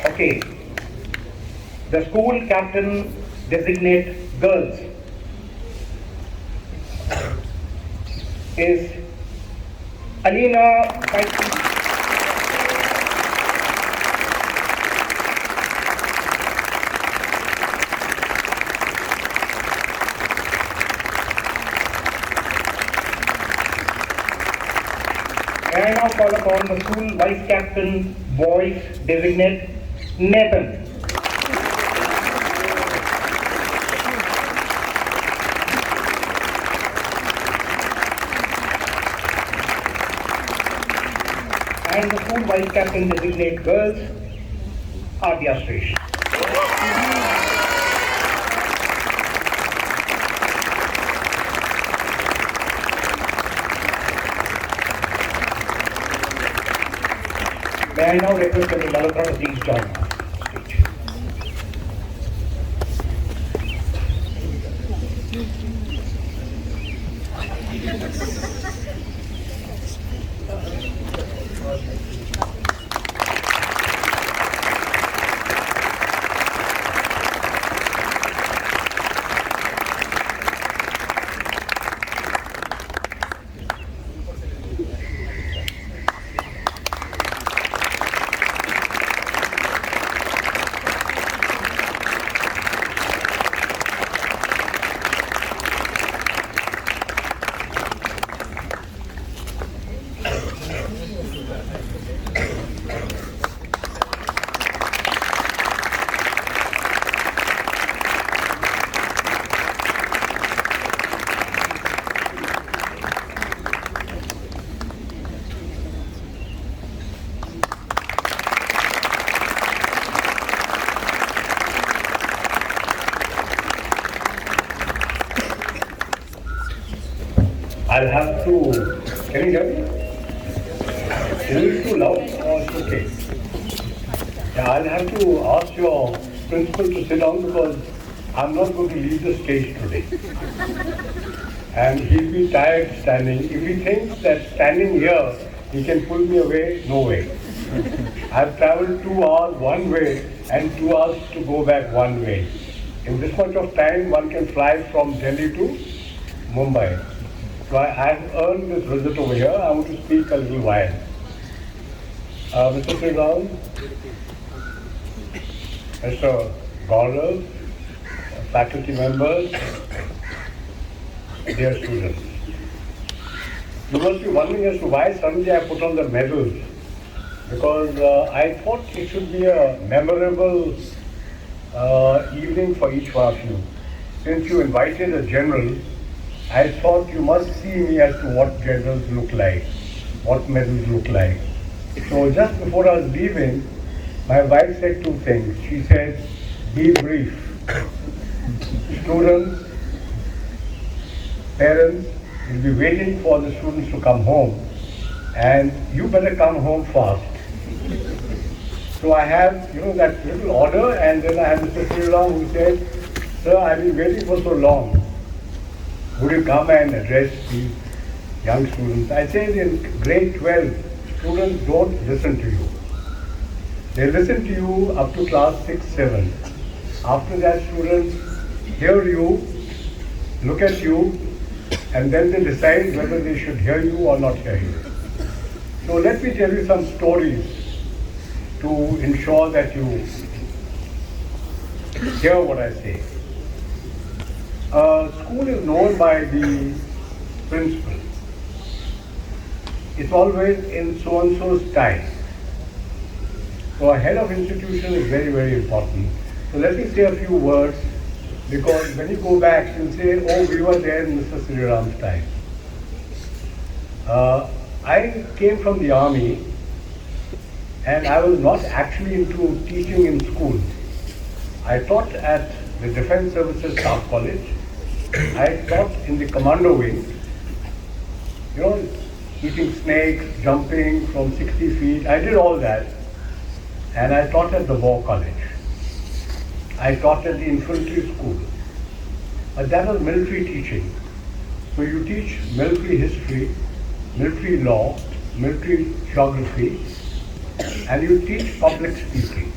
Okay. The school captain designate girls is Alina. May I now call upon the school vice captain boys designate Nathan. And the school vice captain designate girls, Adya Srish. May I now request General Lalotra to please join us. I'll have to, can you hear me? Is it too loud? Oh, it's okay. Yeah, I'll have to ask your principal to sit down because I'm not going to leave the stage today. And he'll be tired standing. If he thinks that standing here, he can pull me away, no way. I've traveled 2 hours one way and 2 hours to go back one way. In this much of time, one can fly from Delhi to Mumbai. So I've earned this visit over here. I want to speak a little while. Mr. Sriram, Mr. Gaurav, faculty members, dear students. You must be wondering as to why suddenly I put on the medals, because I thought it should be a memorable evening for each one of you. Since you invited a general, I thought you must see me as to what generals look like, what medals look like. So just before I was leaving, my wife said two things. She said, be brief. Students, parents will be waiting for the students to come home, and you better come home fast. So I have, that little order, and then I have Mr. Sriram who said, sir, I've been waiting for so long. Would you come and address these young students? I said in grade 12, students don't listen to you. They listen to you up to class 6, 7. After that, students hear you, look at you, and then they decide whether they should hear you or not hear you. So let me tell you some stories to ensure that you hear what I say. School is known by the principal. It's always in so-and-so's style. So a head of institution is very, very important. So let me say a few words, because when you go back, you'll say, oh, we were there in Mr. Sriram's time. I came from the army, and I was not actually into teaching in school. I taught at the Defense Services Staff College. I taught in the commando wing, eating snakes, jumping from 60 feet. I did all that. And I taught at the War College. I taught at the infantry school. But that was military teaching. So you teach military history, military law, military geography, and you teach public speaking.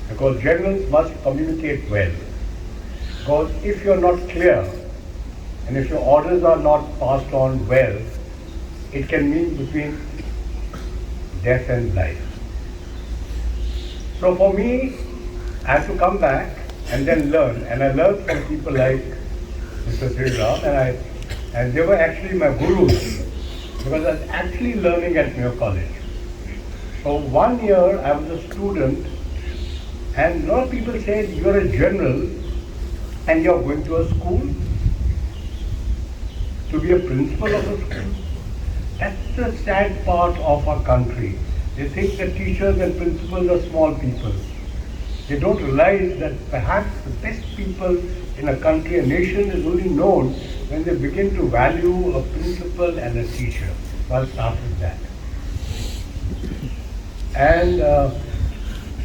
Because generals must communicate well. Because if you're not clear, and if your orders are not passed on well, it can mean between death and life. So for me, I have to come back and then learn. And I learned from people like Mr. Sriram, and they were actually my gurus, because I was actually learning at Mayo College. So 1 year I was a student, and a lot of people said, you're a general and you're going to a school to be a principal of a school. That's the sad part of our country. They think that teachers and principals are small people. They don't realize that perhaps the best people in a country, a nation, is only known when they begin to value a principal and a teacher. So I'll start with that. And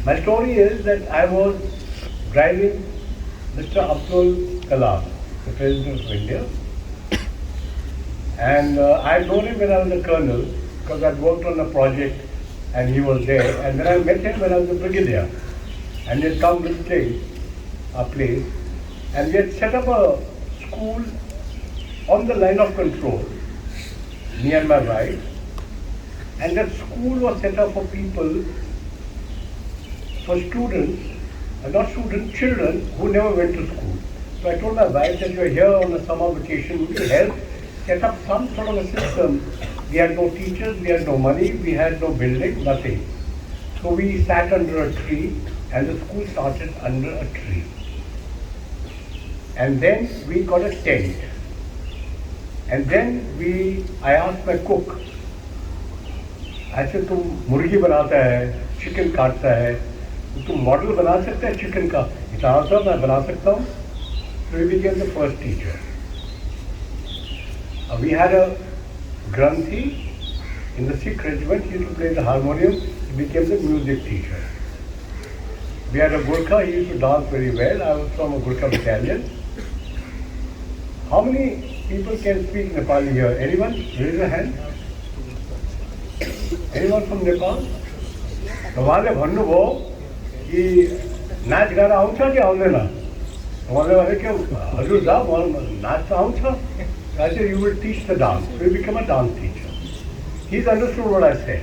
my story is that I was driving Mr. Abdul Kalam, the President of India. And I known him when I was a colonel, because I'd worked on a project and he was there. And then I met him when I was a brigadier. And he had come visiting our place. And we had set up a school on the line of control, me and my wife. And that school was set up for people, for students, not students, children who never went to school. So I told my wife that you are here on a summer vacation, would you help set up some sort of a system? We had no teachers, we had no money, we had no building, nothing. So we sat under a tree, and the school started under a tree. And then we got a tent. And then I asked my cook, I said, तुम मुर्गी बनाता है, chicken काटता है, तुम model बना सकते हैं चिकन का? इतना आसान मैं बना सकता हूँ. So we became the first teacher. We had a Granthi in the Sikh regiment. He used to play the harmonium. He became the music teacher. We had a Gurkha. He used to dance very well. I was from a Gurkha battalion. How many people can speak Nepali here? Anyone? Raise your hand. Anyone from Nepal? उहाँले भन्नुभयो कि नाच गाना आउँछ कि आउँदैन? उहाँले भने के हजुर दा मलाई नाच आउँछ. I said, you will teach the dance. So you become a dance teacher. He's understood what I said.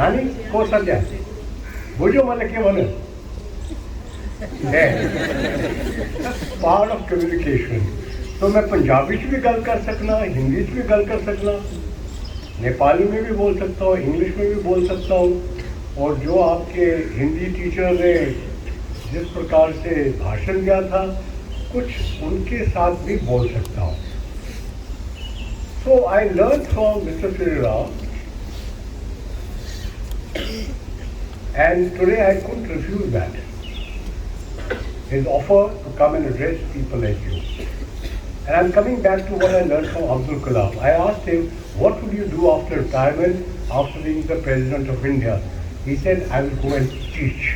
नानी को सद्या बुझो मन के मन पार्ट ऑफ कम्युनिकेशन तो मैं पंजाबी च भी गल कर सकना, हिंदी च भी गल कर सकना, नेपाली में भी बोल सकता हूँ, इंग्लिश में भी बोल सकता हूँ। और जो आपके हिंदी टीचर ने जिस प्रकार से भाषण दिया था कुछ उनके साथ भी बोल सकता हूँ। So I learned from Mr. Srirao, and today I couldn't refuse that. His offer to come and address people like you. And I'm coming back to what I learned from Abdul Kalam. I asked him, what would you do after retirement, after being the President of India? He said, I will go and teach.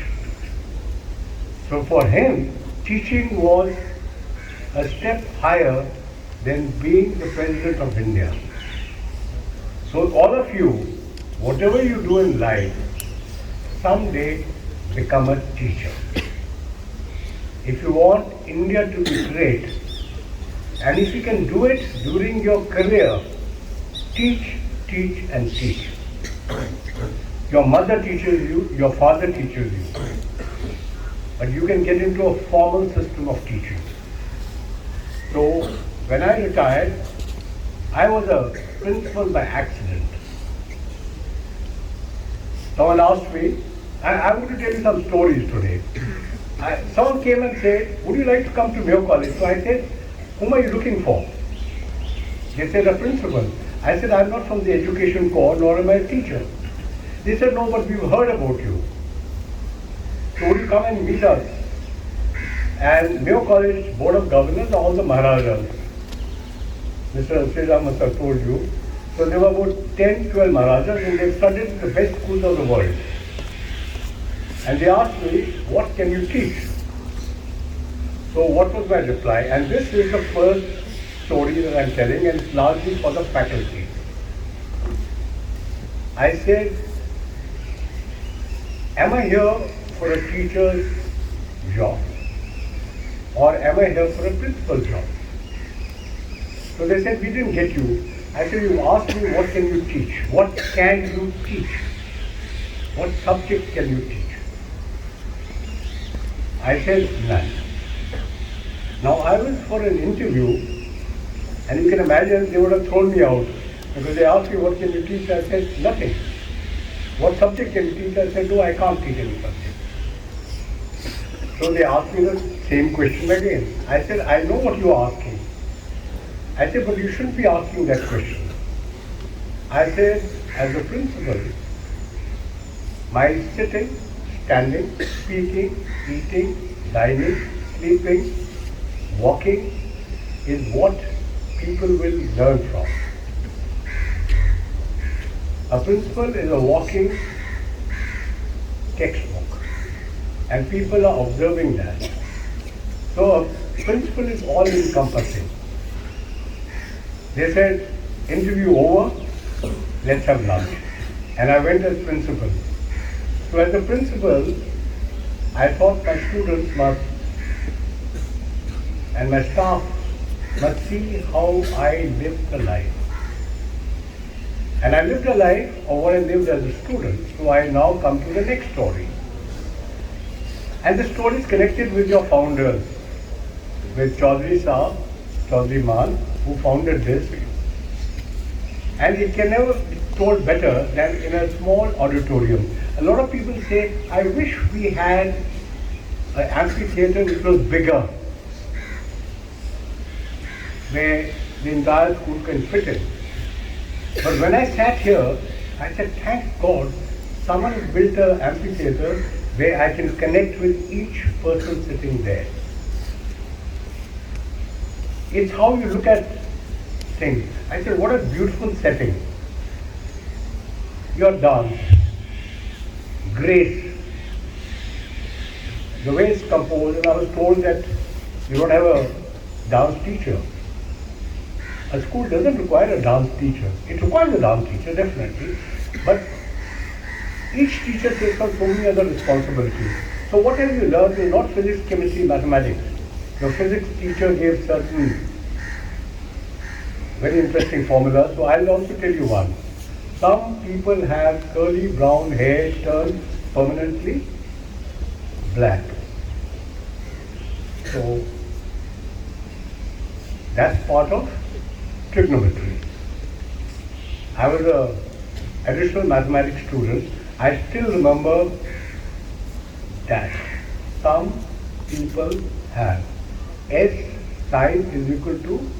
So for him, teaching was a step higher than being the President of India. So all of you, whatever you do in life, someday become a teacher. If you want India to be great, and if you can do it during your career, teach, teach and teach. Your mother teaches you, your father teaches you, but you can get into a formal system of teaching. So when I retired, I was a principal by accident. Someone asked me, I want to tell you some stories today. Someone came and said, would you like to come to Mayo College? So I said, whom are you looking for? They said, a principal. I said, I'm not from the education corps, nor am I a teacher. They said, no, but we've heard about you. So would you come and meet us? And Mayo College Board of Governors are all the Maharajas. Mr. Sridhar must have told you. So there were about 10, 12 Maharajas and they studied in the best schools of the world. And they asked me, what can you teach? So what was my reply? And this is the first story that I'm telling, and it's largely for the faculty. I said, am I here for a teacher's job? Or am I here for a principal's job? So they said, we didn't get you. I said, you asked me, what can you teach? What can you teach? What subject can you teach? I said, none. Now I was for an interview, and you can imagine they would have thrown me out because they asked me, what can you teach? I said, nothing. What subject can you teach? I said, no, I can't teach any subject. So they asked me the same question again. I said, I know what you are asking. I said, but you shouldn't be asking that question. I said, as a principal, my sitting, standing, speaking, eating, dining, sleeping, walking is what people will learn from. A principal is a walking textbook, and people are observing that. So a principal is all encompassing. They said, interview over, let's have lunch. And I went as principal. So as a principal, I thought my students must, and my staff must see how I lived the life. And I lived a life of what I lived as a student. So I now come to the next story. And the story is connected with your founders, with Chaudhry Saab, Chaudhry Man, who founded this. And it can never be told better than in a small auditorium. A lot of people say, I wish we had an amphitheater which was bigger, where the entire school can fit in. But when I sat here, I said, thank God, someone has built an amphitheater where I can connect with each person sitting there. It's how you look at things. I said, what a beautiful setting. Your dance, grace, the way it's composed, and I was told that you don't have a dance teacher. A school doesn't require a dance teacher. It requires a dance teacher, definitely. But each teacher takes on so many other responsibilities. So what have you learned is not physics, chemistry, mathematics. Your physics teacher gave certain very interesting formulas, so I'll also tell you one. Some people have curly brown hair turned permanently black. So that's part of trigonometry. I was a additional mathematics student. I still remember that some people have S sine is equal to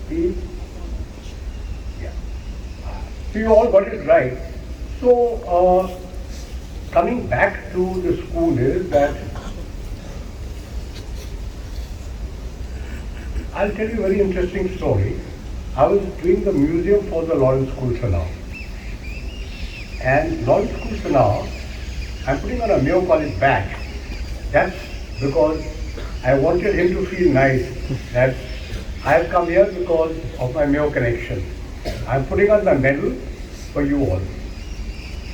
P. Yeah. So you all got it right. So coming back to the school is that I'll tell you a very interesting story. I was doing the museum for the Lawrence School Sanaa. And Lawrence School Sanaa, I'm putting on a Mayo College badge. That's because I wanted him to feel nice that I have come here because of my Mayo connection. I'm putting on my medal for you all.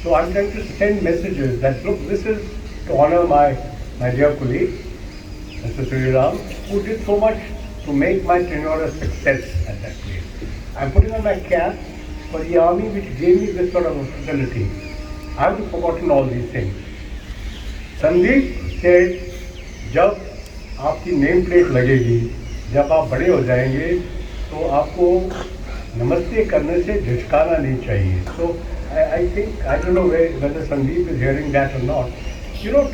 So I'm trying to send messages that, look, this is to honor my dear colleague, Mr. Sriram, who did so much to make my tenure a success at that place. I'm putting on my cap for the army which gave me this sort of a facility. I haven't forgotten all these things. Sandeep said, जब आपकी name plate लगेगी, जब आप बड़े हो जाएंगे, तो आपको नमस्ते करने से झिझकाना नहीं चाहिए. So I think, I don't know whether Sandeep is hearing that or not. You know,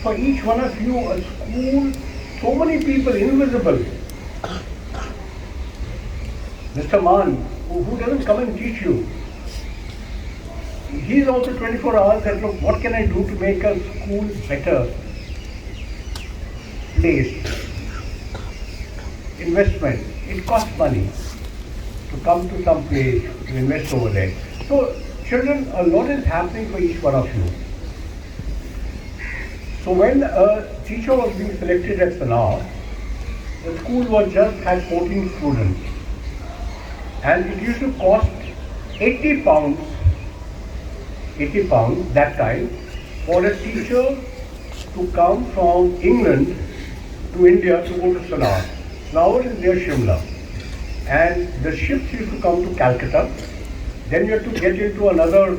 for each one of you, a school, so many people invisible. Mr. Mann, who doesn't come and teach you, he's also 24 hours and look, what can I do to make a school better place? Investment, it costs money to come to some place to invest over there. So children, a lot is happening for each one of you. So when a teacher was being selected at Sanaa, the school was just had 14 students. And it used to cost 80 pounds that time for a teacher to come from England to India to go to Sanaa. Now it is near Shimla. And the ships used to come to Calcutta. Then you had to get into another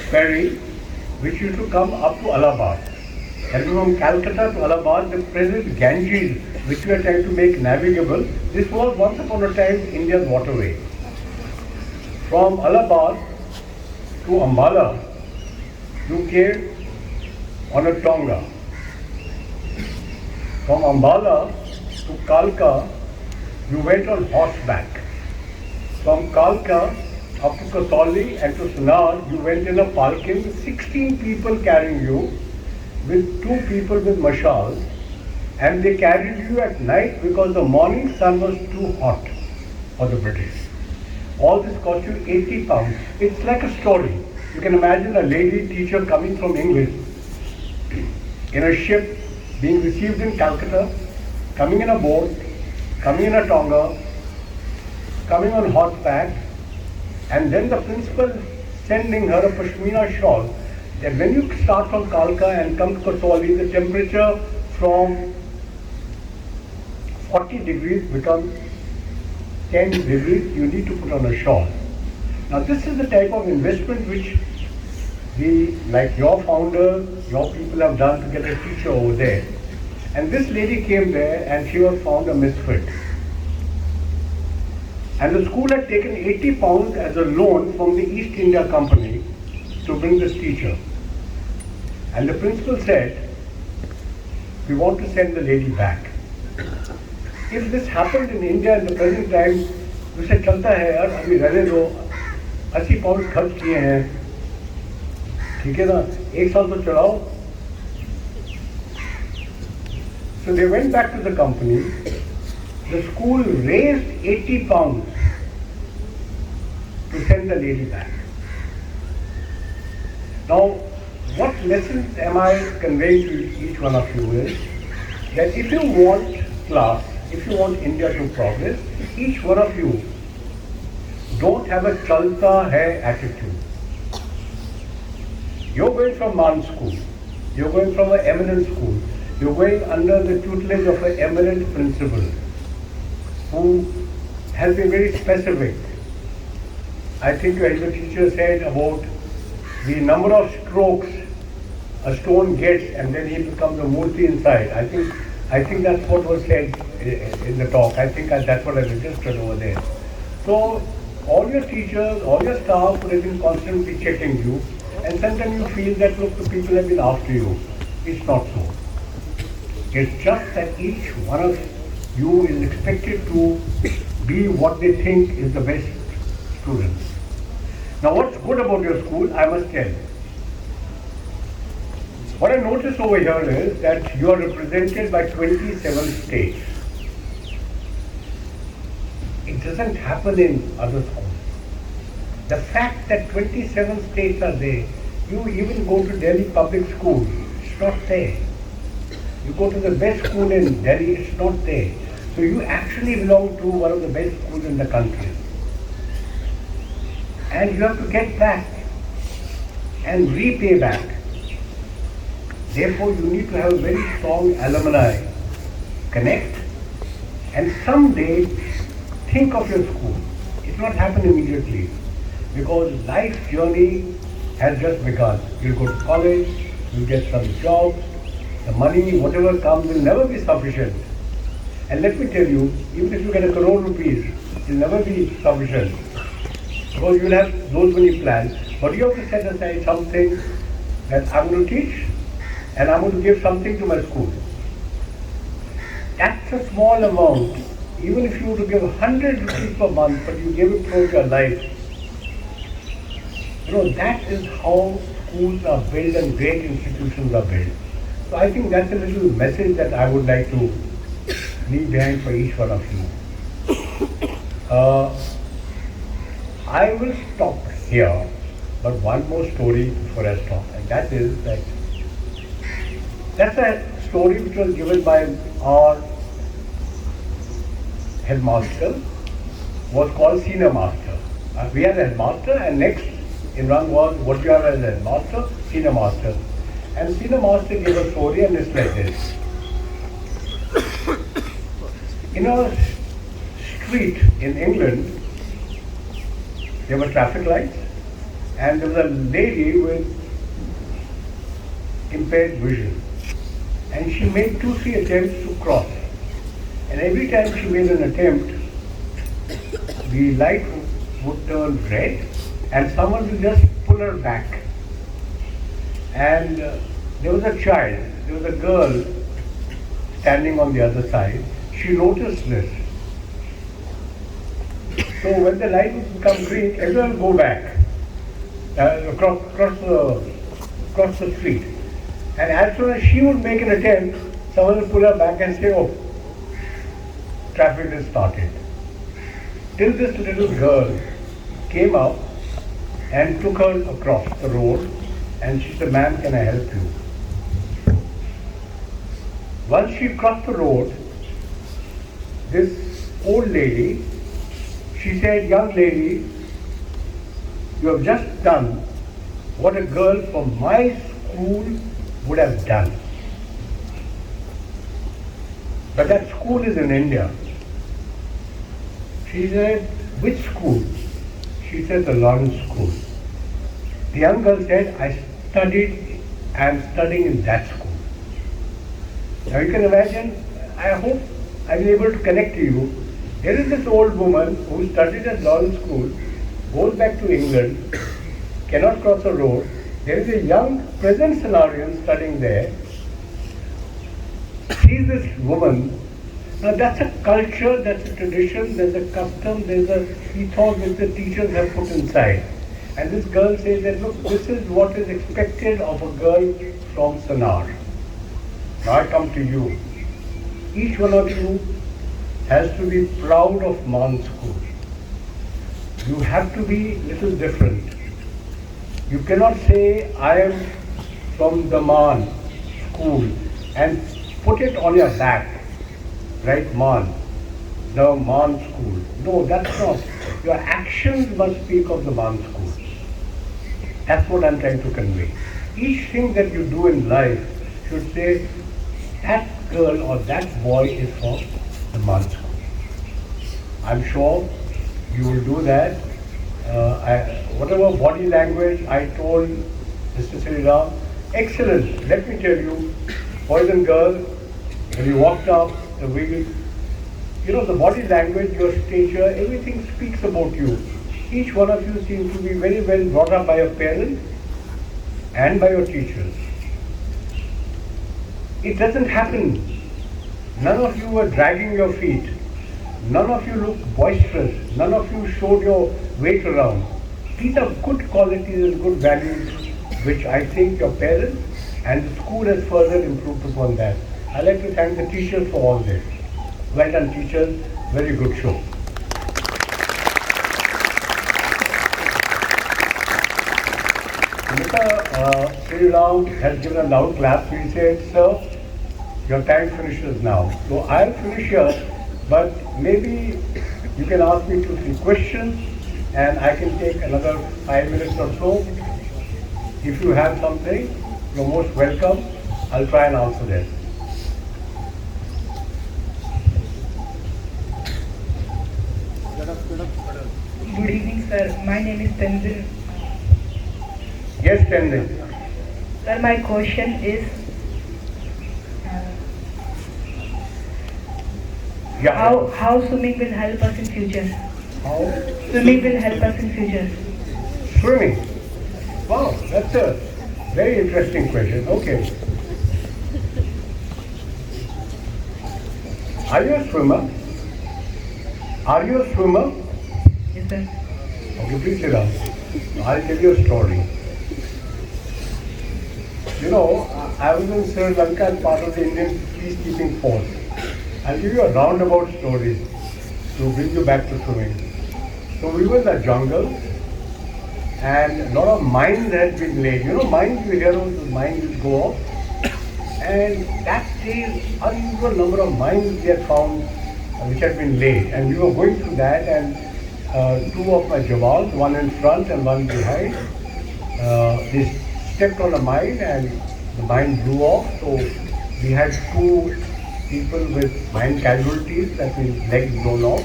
ferry which used to come up to Allahabad. And from Calcutta to Allahabad, the present Ganges, which we are trying to make navigable, this was once upon a time Indian waterway. From Allahabad to Ambala, you came on a tonga. From Ambala to Kalka, you went on horseback. From Kalka up to Kasauli and to Sanaa, you went in a palkin, 16 people carrying you, with 2 people with mashals, and they carried you at night because the morning sun was too hot for the British. All this cost you 80 pounds. It's like a story. You can imagine a lady teacher coming from England in a ship, being received in Calcutta, coming in a boat, coming in a tonga, coming on horseback, and then the principal sending her a pashmina shawl. That when you start from Kalka and come to Kasauli, the temperature from 40 degrees becomes 10 degrees, you need to put on a shawl. Now this is the type of investment which like your founder, your people have done to get a teacher over there. And this lady came there and she was found a misfit. And the school had taken 80 pounds as a loan from the East India Company to bring this teacher. And the principal said, we want to send the lady back. If this happened in India in the present time, we said, चलता है यार, अभी रहने दो, 80 pound खर्च किए हैं, ठीक है ना, एक साल तो चलाओ. So they went back to the company. The school raised 80 pounds to send the lady back. Now, what lessons am I conveying to each one of you is that if you want class, if you want India to progress, each one of you don't have a chalta hai attitude. You're going from Man school, you're going from an eminent school, you're going under the tutelage of an eminent principal who has been very specific. I think the teacher said about the number of strokes a stone gets and then he becomes a murti inside. I think that's what was said in the talk. I think that's what I registered over there. So all your teachers, all your staff would have been constantly checking you, and sometimes you feel that look, the people have been after you. It's not so. It's just that each one of you is expected to be what they think is the best student. Now what's good about your school, I must tell. What I noticed over here is that you are represented by 27 states. It doesn't happen in other schools. The fact that 27 states are there, you even go to Delhi public school, it's not there. You go to the best school in Delhi, it's not there. So you actually belong to one of the best schools in the country. And you have to get back and repay back. Therefore, you need to have a very strong alumni connect and someday think of your school. It will not happen immediately because life journey has just begun. You'll go to college, you'll get some jobs, the money, whatever comes will never be sufficient. And let me tell you, even if you get 1 crore rupees, it will never be sufficient because you'll have those many plans. But you have to set aside something that I'm going to teach and I'm going to give something to my school. That's a small amount. Even if you were to give 100 rupees per month, but you give it throughout your life, that is how schools are built and great institutions are built. So I think that's a little message that I would like to leave behind for each one of you. I will stop here, but one more story before I stop, and that is that's a story which was given by our headmaster, was called senior master. We had a headmaster, and next in rang was what you have as a headmaster, senior master. And senior master gave a story, and it's like this. In a street in England, there were traffic lights, and there was a lady with impaired vision. And she made 2-3 attempts to cross. And every time she made an attempt, the light would turn red and someone would just pull her back. And there was a child, there was a girl standing on the other side. She noticed this. So when the light would become green, everyone would go back across the street. And as soon as she would make an attempt, someone would pull her back and say, oh, traffic has started. Till this little girl came up and took her across the road and she said, ma'am, can I help you? Once she crossed the road, this old lady, she said, young lady, you have just done what a girl from my school would have done. But that school is in India. She said, which school? She said, the Lawrence School. The young girl said, I am studying in that school. Now you can imagine, I hope I've been able to connect to you. There is this old woman who studied at Lawrence School, goes back to England, cannot cross a road. There is a young present scenarian studying there. Sees this woman. Now that's a culture, that's a tradition, there's a custom, there's a ethos which the teachers have put inside. And this girl says that, look, this is what is expected of a girl from Sanar. Now I come to you. Each one of you has to be proud of Man School. You have to be little different. You cannot say, I am from the Man School and put it on your back, right, Man, the Man School. No, that's not. Your actions must speak of the Man School. That's what I'm trying to convey. Each thing that you do in life should say, that girl or that boy is from the Man School. I'm sure you will do that Whatever body language I told Mr. Sriram, excellent. Let me tell you, boys and girls, when you walked up, the way the body language, your stature, everything speaks about you. Each one of you seems to be very well brought up by your parents and by your teachers. It doesn't happen. None of you were dragging your feet. None of you looked boisterous. None of you showed your weight around. These are good qualities and good values which I think your parents and the school has further improved upon that. I'd like to thank the teachers for all this. Well done, teachers. Very good show. Mr. Sri Ram has given a loud clap. He said, sir, your time finishes now. So I'll finish here, but maybe you can ask me 2-3 questions and I can take another 5 minutes or so. If you have something, you're most welcome. I'll try and answer that. Good evening, sir. My name is Tenzin. Yes, Tenzin. Sir, my question is, how swimming will help us in future? How? Swimming will help us in future. Swimming? Wow, that's a very interesting question. Okay. Are you a swimmer? Are you a swimmer? Yes, sir. Okay, please sit down. I'll tell you a story. I was in Sri Lanka as part of the Indian peacekeeping force. I'll give you a roundabout story to bring you back to swimming. So we were in the jungle and a lot of mines had been laid. Mines, you hear those mines will go off. And that day, unusual number of mines we had found which had been laid. And we were going through that and 2 of my jawans, one in front and one behind, they stepped on a mine and the mine blew off. So we had 2 people with mine casualties, that means legs blown off,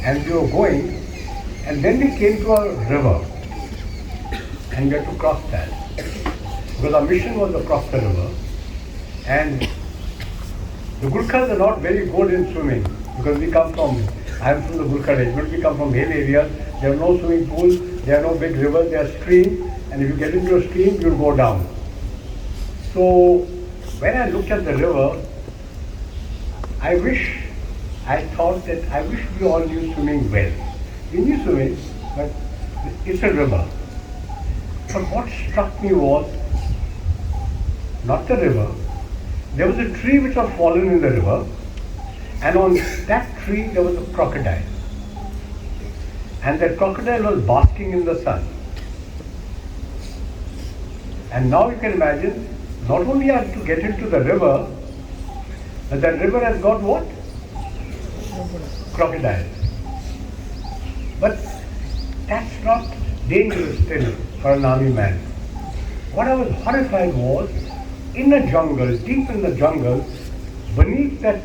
and we were going. And then we came to a river and we had to cross that. Because our mission was to cross the river. And the Gurkhas are not very good in swimming because I am from the Gurkha regiment, we come from hill areas, there are no swimming pools, there are no big rivers, there are streams, and if you get into a stream, you'll go down. So when I looked at the river, I wish we all knew swimming well. We knew swimming, but it's a river. But what struck me was not the river. There was a tree which was fallen in the river, and on that tree there was a crocodile. And that crocodile was basking in the sun. And now you can imagine, not only are to get into the river, but that river has got what? Crocodile. But that's not dangerous still for an army man. What I was horrified was, in a jungle, deep in the jungle, beneath that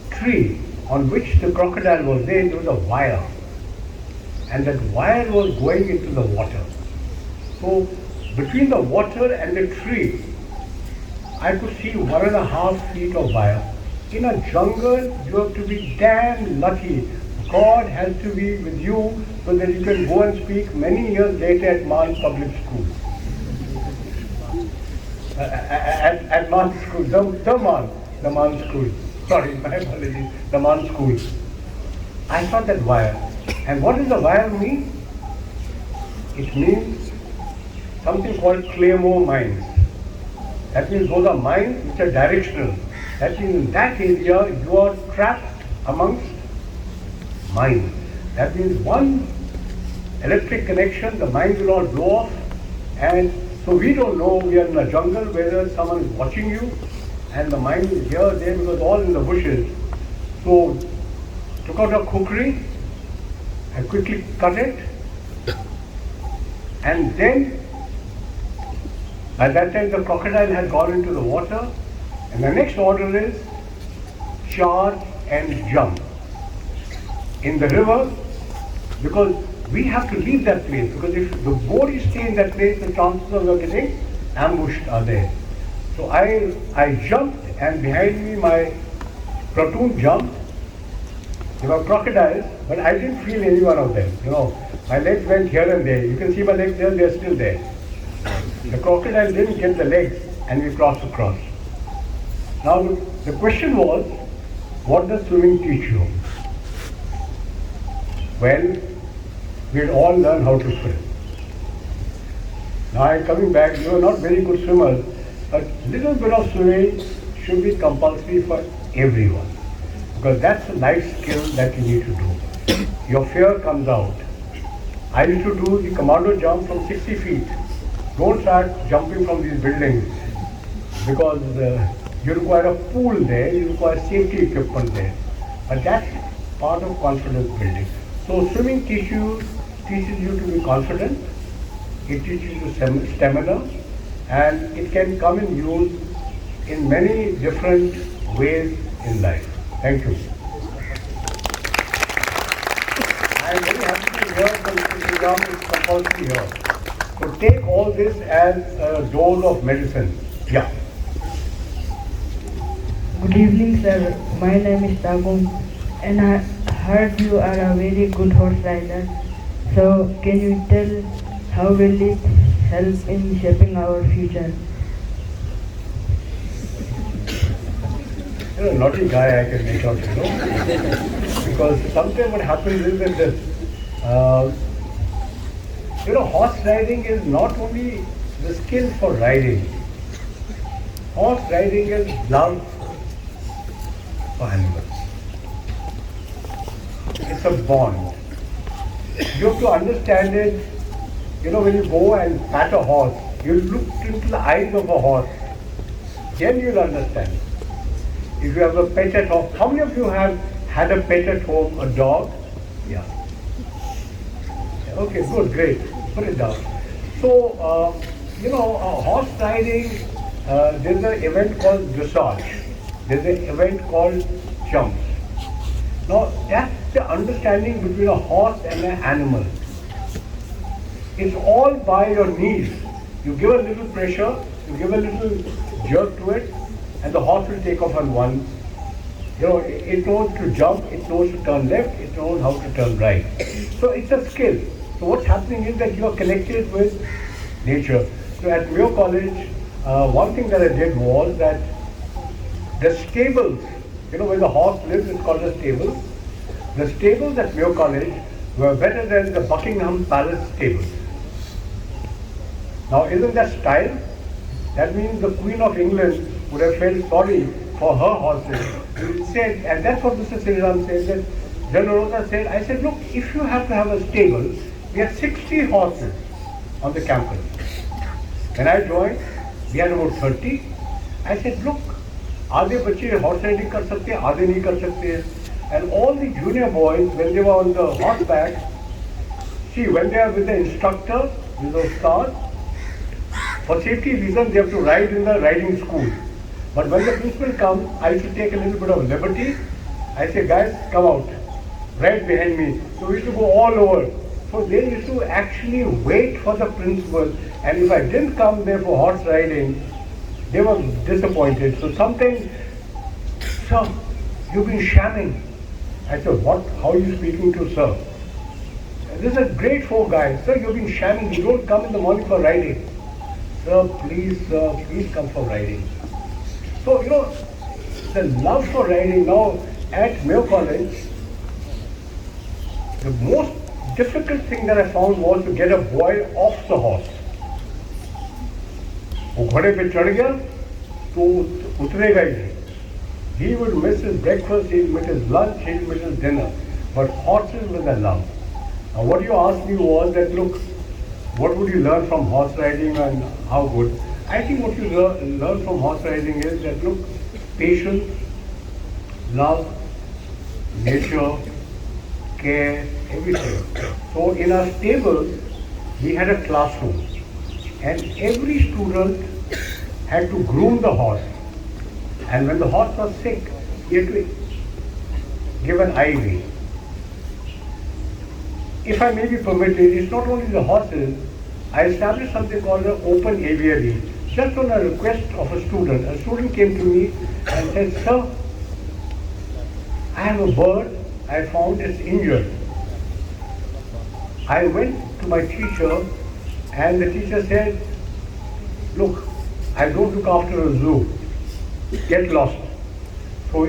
tree on which the crocodile was there was a wire. And that wire was going into the water. So between the water and the tree, I could see 1.5 feet of wire. In a jungle, you have to be damn lucky. God has to be with you so that you can go and speak many years later at Man's public school. At Man's school, the Man's school. Sorry, my apologies, the Man's school. I saw that wire. And what does the wire mean? It means something called claymore mines. That means those are mines which are directional. That means in that area you are trapped amongst mines. That means one electric connection, the mines will all blow off, and so we don't know, we are in a jungle whether someone is watching you and the mine is here, there, because all in the bushes. So took out a kukri, I quickly cut it, and then by that time the crocodile had gone into the water, and the next order is charge and jump in the river, because we have to leave that place, because if the more you stay in that place, the chances of you getting ambushed are there. So I jumped, and behind me my platoon jumped. There were crocodiles, but I didn't feel any one of them. My legs went here and there. You can see my legs there, they're still there. The crocodile didn't get the legs, and we crossed across. Now the question was, what does swimming teach you? Well, we'd all learn how to swim. Now I'm coming back, you are not very good swimmers, but little bit of swimming should be compulsory for everyone, because that's a life skill that you need to do. Your fear comes out. I used to do the commando jump from 60 feet. Don't start jumping from these buildings, because you require a pool there, you require safety equipment there. But that's part of confidence building. So swimming teaches you to be confident, it teaches you stamina, and it can come in use in many different ways in life. Thank you. I am very happy to hear that this exam is compulsory here. So take all this as a dose of medicine. Yeah. Good evening, sir. My name is Tabum, and I heard you are a very good horse rider. So, can you tell how will it help in shaping our future? You're a naughty guy, I can make out, because sometimes what happens is that this, horse riding is not only the skill for riding. Horse riding is love for animals. It's a bond. You have to understand it. When you go and pat a horse, you look into the eyes of a horse, then you'll understand. If you have a pet at home, how many of you have had a pet at home, a dog? Yeah. Okay, good, great. Put it down. So, horse riding, there's an event called dressage. There's an event called jumps. Now, that's the understanding between a horse and an animal. It's all by your knees. You give a little pressure, you give a little jerk to it, and the horse will take off on one. It knows to jump, it knows to turn left, it knows how to turn right. So it's a skill. So what's happening is that you are connected with nature. So at Mayo College, one thing that I did was that the stables, where the horse lives, it's called a stable. The stables at Mayo College were better than the Buckingham Palace stables. Now, isn't that style? That means the Queen of England would have felt sorry for her horses. He said, and that's what Mr. Sriram said, that General Lalotra said, I said, look, if you have to have a stable, we had 60 horses on the campus. When I joined, we had about 30. I said, look, आधे बच्चे horse riding कर सकते हैं, आधे नहीं कर सकते हैं. And all the junior boys, when they were on the horseback, see, when they are with the instructor, with those stars, for safety reasons, they have to ride in the riding school. But when the principal comes, I used to take a little bit of liberty. I say, guys, come out, right behind me. So we used to go all over. So they used to actually wait for the principal. And if I didn't come there for horse riding, they were disappointed. So sometimes, sir, you've been shamming. I said, what? How are you speaking to sir? This is a grade 4 guy. Sir, you've been shamming. You don't come in the morning for riding. Sir, please come for riding. So, the love for riding now at Mayo College, the most difficult thing that I found was to get a boy off the horse. वो घोड़े पे चढ़ गया तो उतरेगा ही नहीं. He would miss his breakfast, he would miss his lunch, he would miss his dinner. But horses with a love. Now what you asked me was that, look, what would you learn from horse riding and how good? I think what you learn from horse riding is that, look, patience, love, nature, care, everything. So in our stable, we had a classroom. And every student had to groom the horse. And when the horse was sick, he had to give an IV. if I may be permitted, it's not only the horses. I established something called an open aviary. Just on a request of a student came to me and said, "Sir, I have a bird, I found it's injured." I went to my teacher and the teacher said, "Look, I don't look after a zoo, get lost." So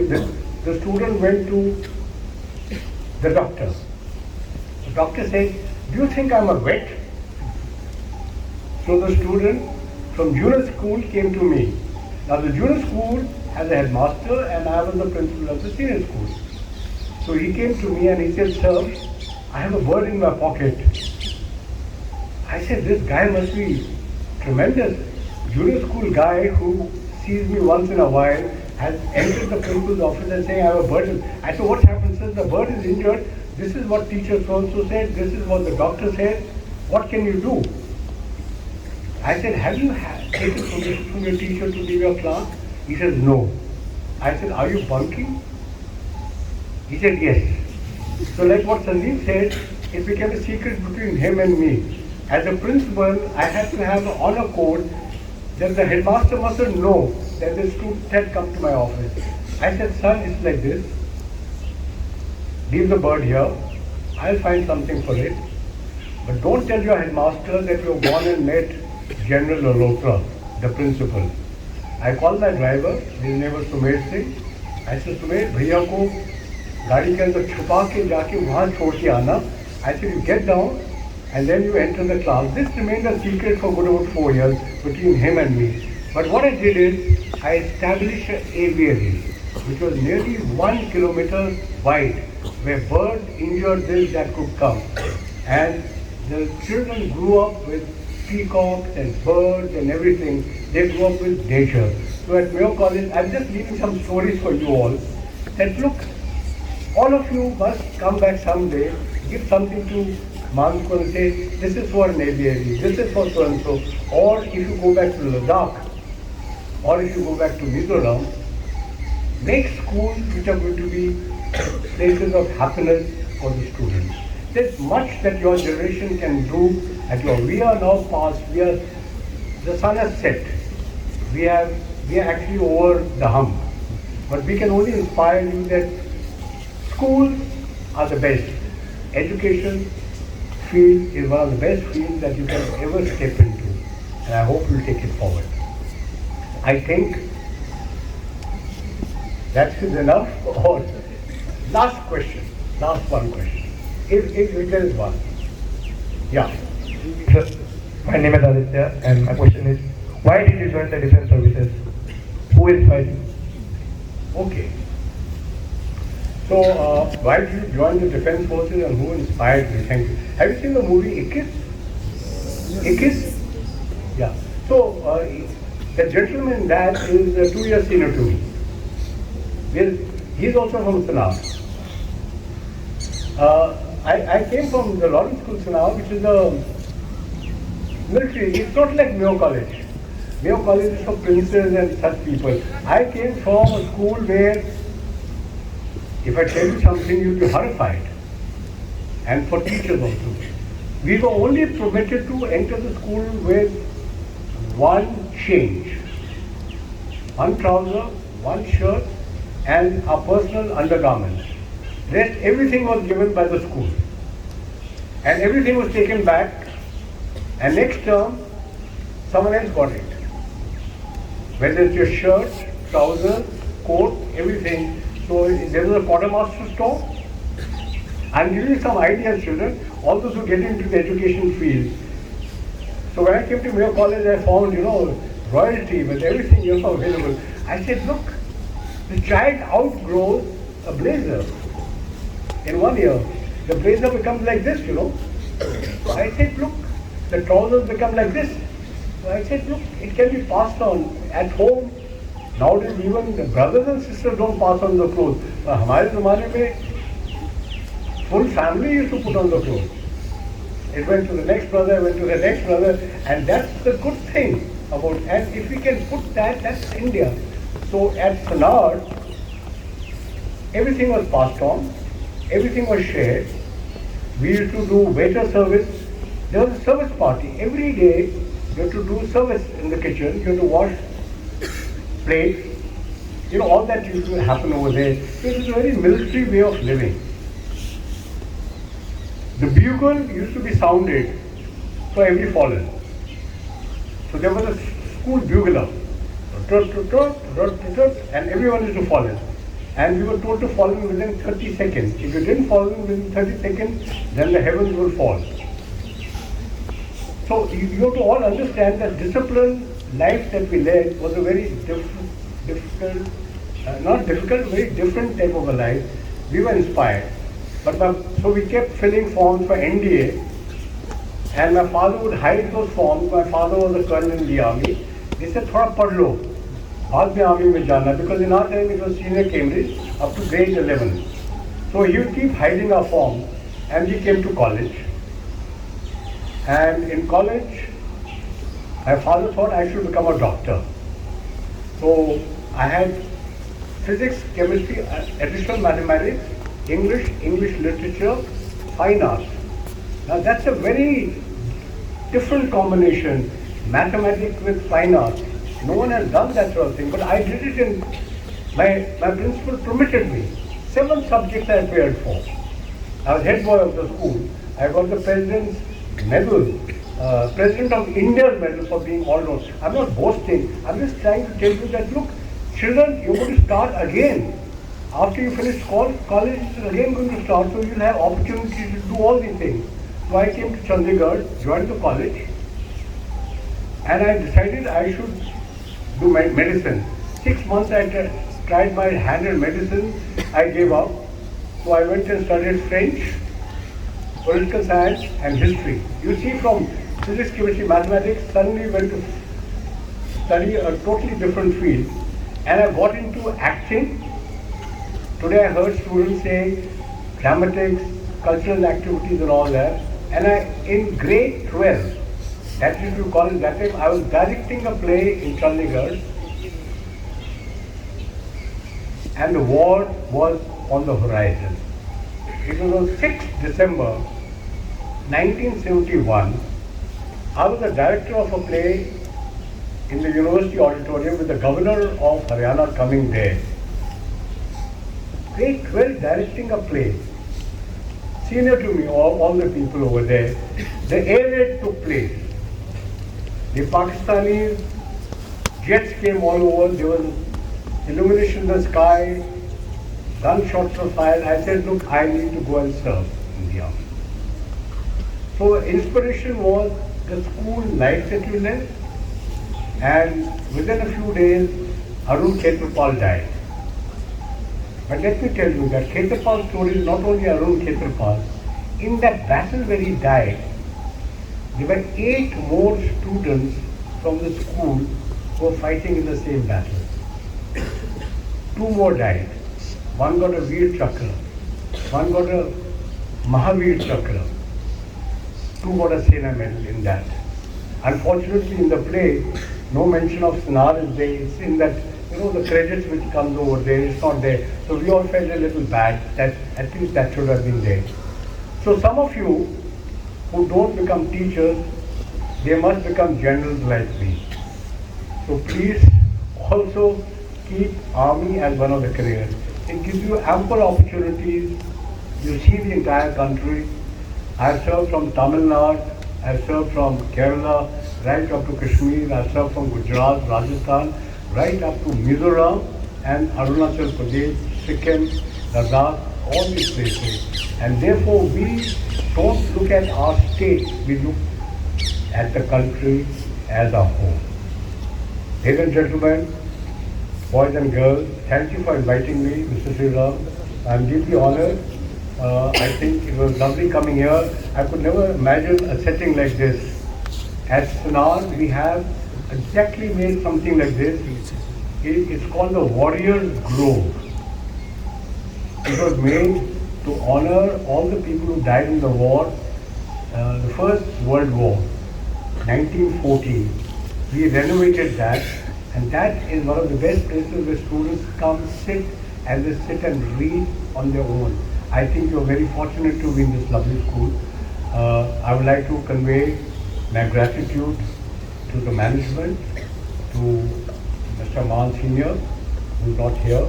the student went to the doctor. The doctor said, "Do you think I'm a vet?" So the student from junior school came to me. Now the junior school has a headmaster and I was the principal of the senior school. So he came to me and he said, "Sir, I have a bird in my pocket." I said, "This guy must be tremendous. Junior school guy who sees me once in a while has entered the principal's office and saying, "I have a bird." I said, "What happened, sir? The bird is injured. This is what teacher so-and-so said. This is what the doctor said. What can you do?" I said, "Have you taken permission from your teacher to leave your class?" He said, "No." I said, "Are you bunking?" He said, "Yes." So like what Sandeep said, it became a secret between him and me. As a principal, I had to have an honor code that the headmaster mustn't know that the student had come to my office. I said, "Son, it's like this. Leave the bird here. I'll find something for it. But don't tell your headmaster that you've gone and met General Lalotra, the principal." I called my driver, his name was Sumer Singh. I said, "Sumer, भैया को गाड़ी के अंदर छुपा के जाके वहाँ छोड़ के आना." I said, "You get down and then you enter the class." This remained a secret for good about 4 years between him and me. But what I did is, I established an aviary, which was nearly 1 kilometer wide, where bird injured this that could come. And the children grew up with peacocks and birds and everything. They grew up with nature. So at Mayo College, I'm just leaving some stories for you all. That look, all of you must come back someday, give something to Mansko and say, "This is for an aviary, this is for so-and-so." Or if you go back to Ladakh, or if you go back to Mizoram, make schools which are going to be places of happiness for the students. There's much that your generation can do. We are now past. The sun has set. We are actually over the hump. But we can only inspire you that schools are the best. Education field is one of the best fields that you can ever step into. And I hope you'll take it forward. I think that is enough. Or last question. Last one question. If there is one. Yeah. Sir, my name is Aditya and my question is, why did you join the defense services? Who inspired you? Okay. So, why did you join the defense forces and who inspired you? Thank you. Have you seen the movie Ikis? Ikis? Yeah. So, the gentleman that is 2 years senior to me. He's also from Sanaa. I came from the Lawrence School Sanaa, which is a military. It's not like Mayo College. Mayo College is for princes and such people. I came from a school where, if I tell you something, you'll be horrified. And for teachers also. We were only permitted to enter the school with one change. One trouser, one shirt, and our personal undergarments. Rest, everything was given by the school. And everything was taken back. And next term, someone else got it. Whether it's your shirt, trousers, coat, everything. So there was a quartermaster store. I'm giving you some ideas, children, all those who get into the education field. So when I came to Mayo College, I found, royalty with everything available. I said, look, the child outgrows a blazer. In 1 year, the blazer becomes like this, So I said, look, the trousers become like this. So I said, look, it can be passed on at home. Nowadays, even the brothers and sisters don't pass on the clothes. But हमारे ज़माने में full family used to put on the clothes. It went to the next brother, went to the next brother, and that's the good thing about. And if we can put that, that's India. So at Sanaa, everything was passed on, everything was shared. We used to do waiter service. There was a service party. Every day you have to do service in the kitchen. You have to wash plates. You know, all that used to happen over there. It was a very military way of living. The bugle used to be sounded for every fallen. So there was a school bugler. And everyone used to fall in. And we were told to fall in within 30 seconds. If you didn't fall in within 30 seconds, then the heavens will fall. So you have to all understand that disciplined life that we led was a very difficult, very different type of a life. We were inspired. So we kept filling forms for NDA, and my father would hide those forms. My father was a colonel in the army. He said, "Thoda pad lo, baad mein army mein jana," because in our time it was senior Cambridge up to grade 11. So he would keep hiding our forms, and we came to college. And in college, my father thought I should become a doctor. So I had physics, chemistry, additional mathematics, English literature, fine arts. Now that's a very different combination, mathematics with fine arts. No one has done that sort of thing, but I did it in, my principal permitted me. 7 subjects I appeared for. I was head boy of the school. I got the president's medal, President of India's medal for being all round. I'm not boasting. I'm just trying to tell you that, look, children, you're going to start again. After you finish college is again going to start, so you'll have opportunity to do all these things. So I came to Chandigarh, joined the college, and I decided I should do medicine. 6 months I tried my hand in medicine, I gave up. So I went and studied French, political science and history. You see, from physics, chemistry, mathematics, suddenly went to study a totally different field. And I got into acting. Today I heard students say dramatics, cultural activities and all that. And in grade 12, that is to call it that time, I was directing a play in Chandigarh. And the war was on the horizon. It was on 6th December 1971. I was the director of a play in the university auditorium with the governor of Haryana coming there. Grade 12 directing a play. Senior to me, all the people over there. The air raid took place. The Pakistani jets came all over. There was illumination in the sky. Gunshots were fired. I said, look, I need to go and serve in the army. So inspiration was the school life that you led, and within a few days, Arun Khetrapal died. But let me tell you that Khetrapal's story is not only Arun Khetrapal. In that battle where he died, there were 8 more students from the school who were fighting in the same battle. 2 more died. One got a Veer Chakra, one got a Mahavir Chakra, 2 got a Sena medal in that. Unfortunately, in the play, no mention of Sinar is there. It's in that, the credits which comes over there, it's not there. So we all felt a little bad that at least that should have been there. So some of you who don't become teachers, they must become generals like me. So please also keep army as one of the careers. It gives you ample opportunities. You see the entire country. I have served from Tamil Nadu, I have served from Kerala, right up to Kashmir, I have served from Gujarat, Rajasthan, right up to Mizoram and Arunachal Pradesh, Sikkim, Ladakh, all these places. And therefore we don't look at our state, we look at the country as a whole. Ladies and gentlemen, boys and girls, thank you for inviting me, Mr. Sriram. I'm deeply honored. I think it was lovely coming here. I could never imagine a setting like this. At Sinar, we have exactly made something like this. It's called the Warriors Grove. It was made to honor all the people who died in the war, the First World War, 1914. We renovated that, and that is one of the best places where students come sit, and they sit and read on their own. I think you're very fortunate to be in this lovely school. I would like to convey my gratitude to the management, to Mr. Maan Senior, who's not here.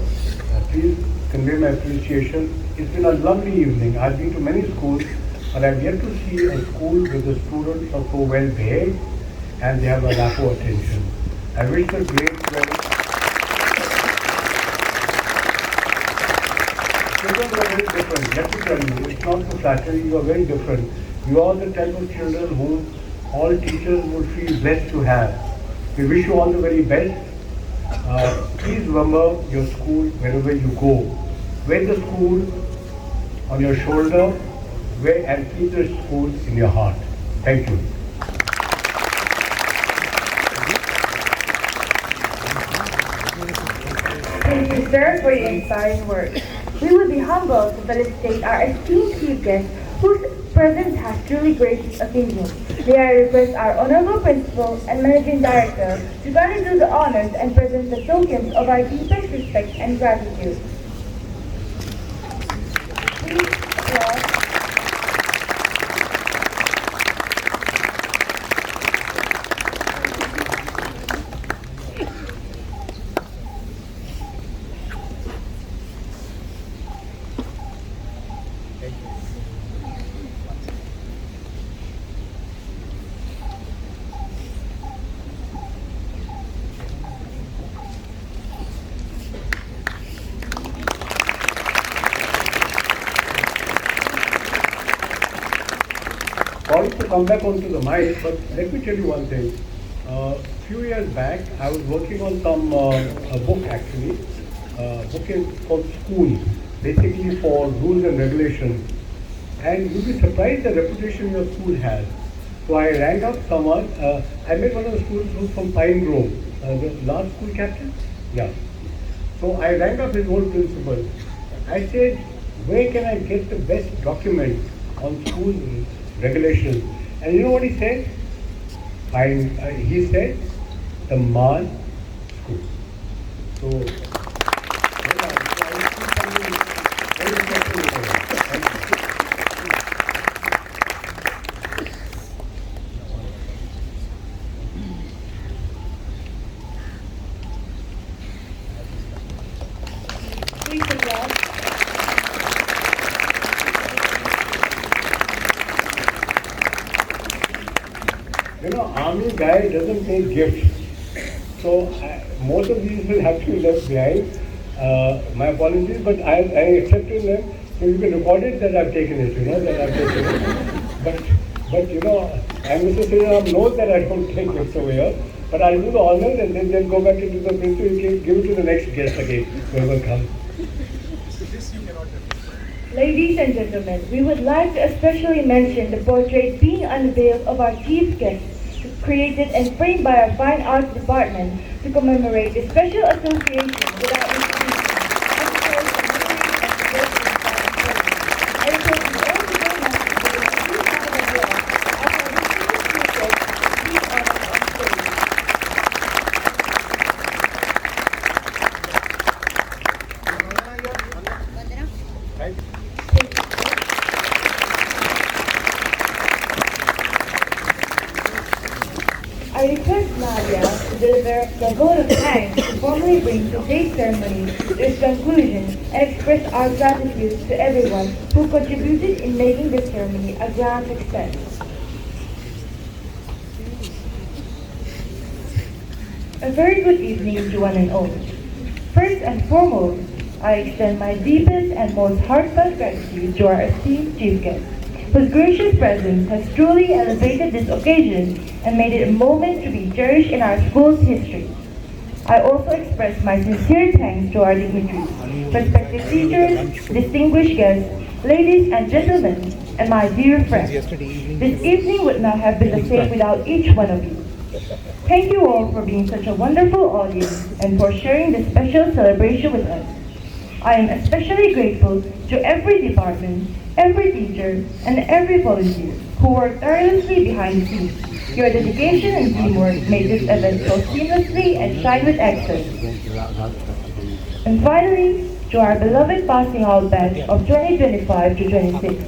Please convey my appreciation. It's been a lovely evening. I've been to many schools, but I've yet to see a school where the students are so well behaved and they have a lack of attention. I wish the grades well. Children are very different. Let me tell you, it's not to flattery, you are very different. You are the type of children whom all teachers would feel blessed to have. We wish you all the very best. Please remember your school wherever you go. Wear the school on your shoulder, and keep the school in your heart. Thank you. Thank you, sir, for your inspiring words. We would be humbled to felicitate our esteemed chief guest whose presence has truly graced this occasion. May I request our Honorable Principal and Managing Director to kindly do the honors and present the tokens of our deepest respect and gratitude. Please applaud. Sorry to come back onto the mic, but let me tell you one thing. Few years back, I was working on some a book actually. Book is called School, basically for rules and regulations. And you'll be surprised the reputation your school has. So I rang up someone. I met one of the students who's from Pine Grove, the last school captain. Yeah. So I rang up his old principal. I said, where can I get the best document on school regulations? And you know what he said? He said, the Maan school. So, Please applaud. you know, army guy doesn't take gifts. So most of these will have to be left behind. My apologies, but I accepted them. So you can record it that I've taken it, that I've taken it. But and Mr. Sriram knows that I don't take gifts over here. But I'll do the honors and then go back into the principal and give it to the next guest again, whoever comes. Ladies and gentlemen, we would like to especially mention the portrait being unveiled of our chief guest, created and framed by our Fine Arts Department to commemorate the special association with our institution. I request you all to join us in giving a huge round of applause as our distinguished speakers receive honors on stage. I request Nadia to deliver the vote of thanks to formally bring today's ceremony to its conclusion and express our gratitude to everyone who contributed in making this ceremony a grand success. A very good evening to one and all. First and foremost, I extend my deepest and most heartfelt gratitude to our esteemed chief guest, whose gracious presence has truly elevated this occasion and made it a moment to be cherished in our school's history. I also express my sincere thanks to our dignitaries, respected teachers, distinguished guests, ladies and gentlemen, and my dear friends. This evening would not have been the same without each one of you. Thank you all for being such a wonderful audience and for sharing this special celebration with us. I am especially grateful to every department, every teacher, and every volunteer who worked tirelessly behind the scenes. Your dedication and teamwork made this event so seamlessly and shine with excellence. And finally, To our beloved passing out batch of 2025 to 26,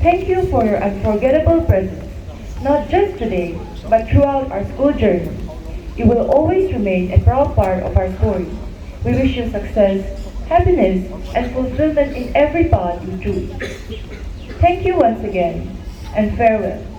thank you for your unforgettable presence, not just today, but throughout our school journey. You will always remain a proud part of our story. We wish you success, happiness, and fulfillment in every path you choose. Thank you once again, and farewell.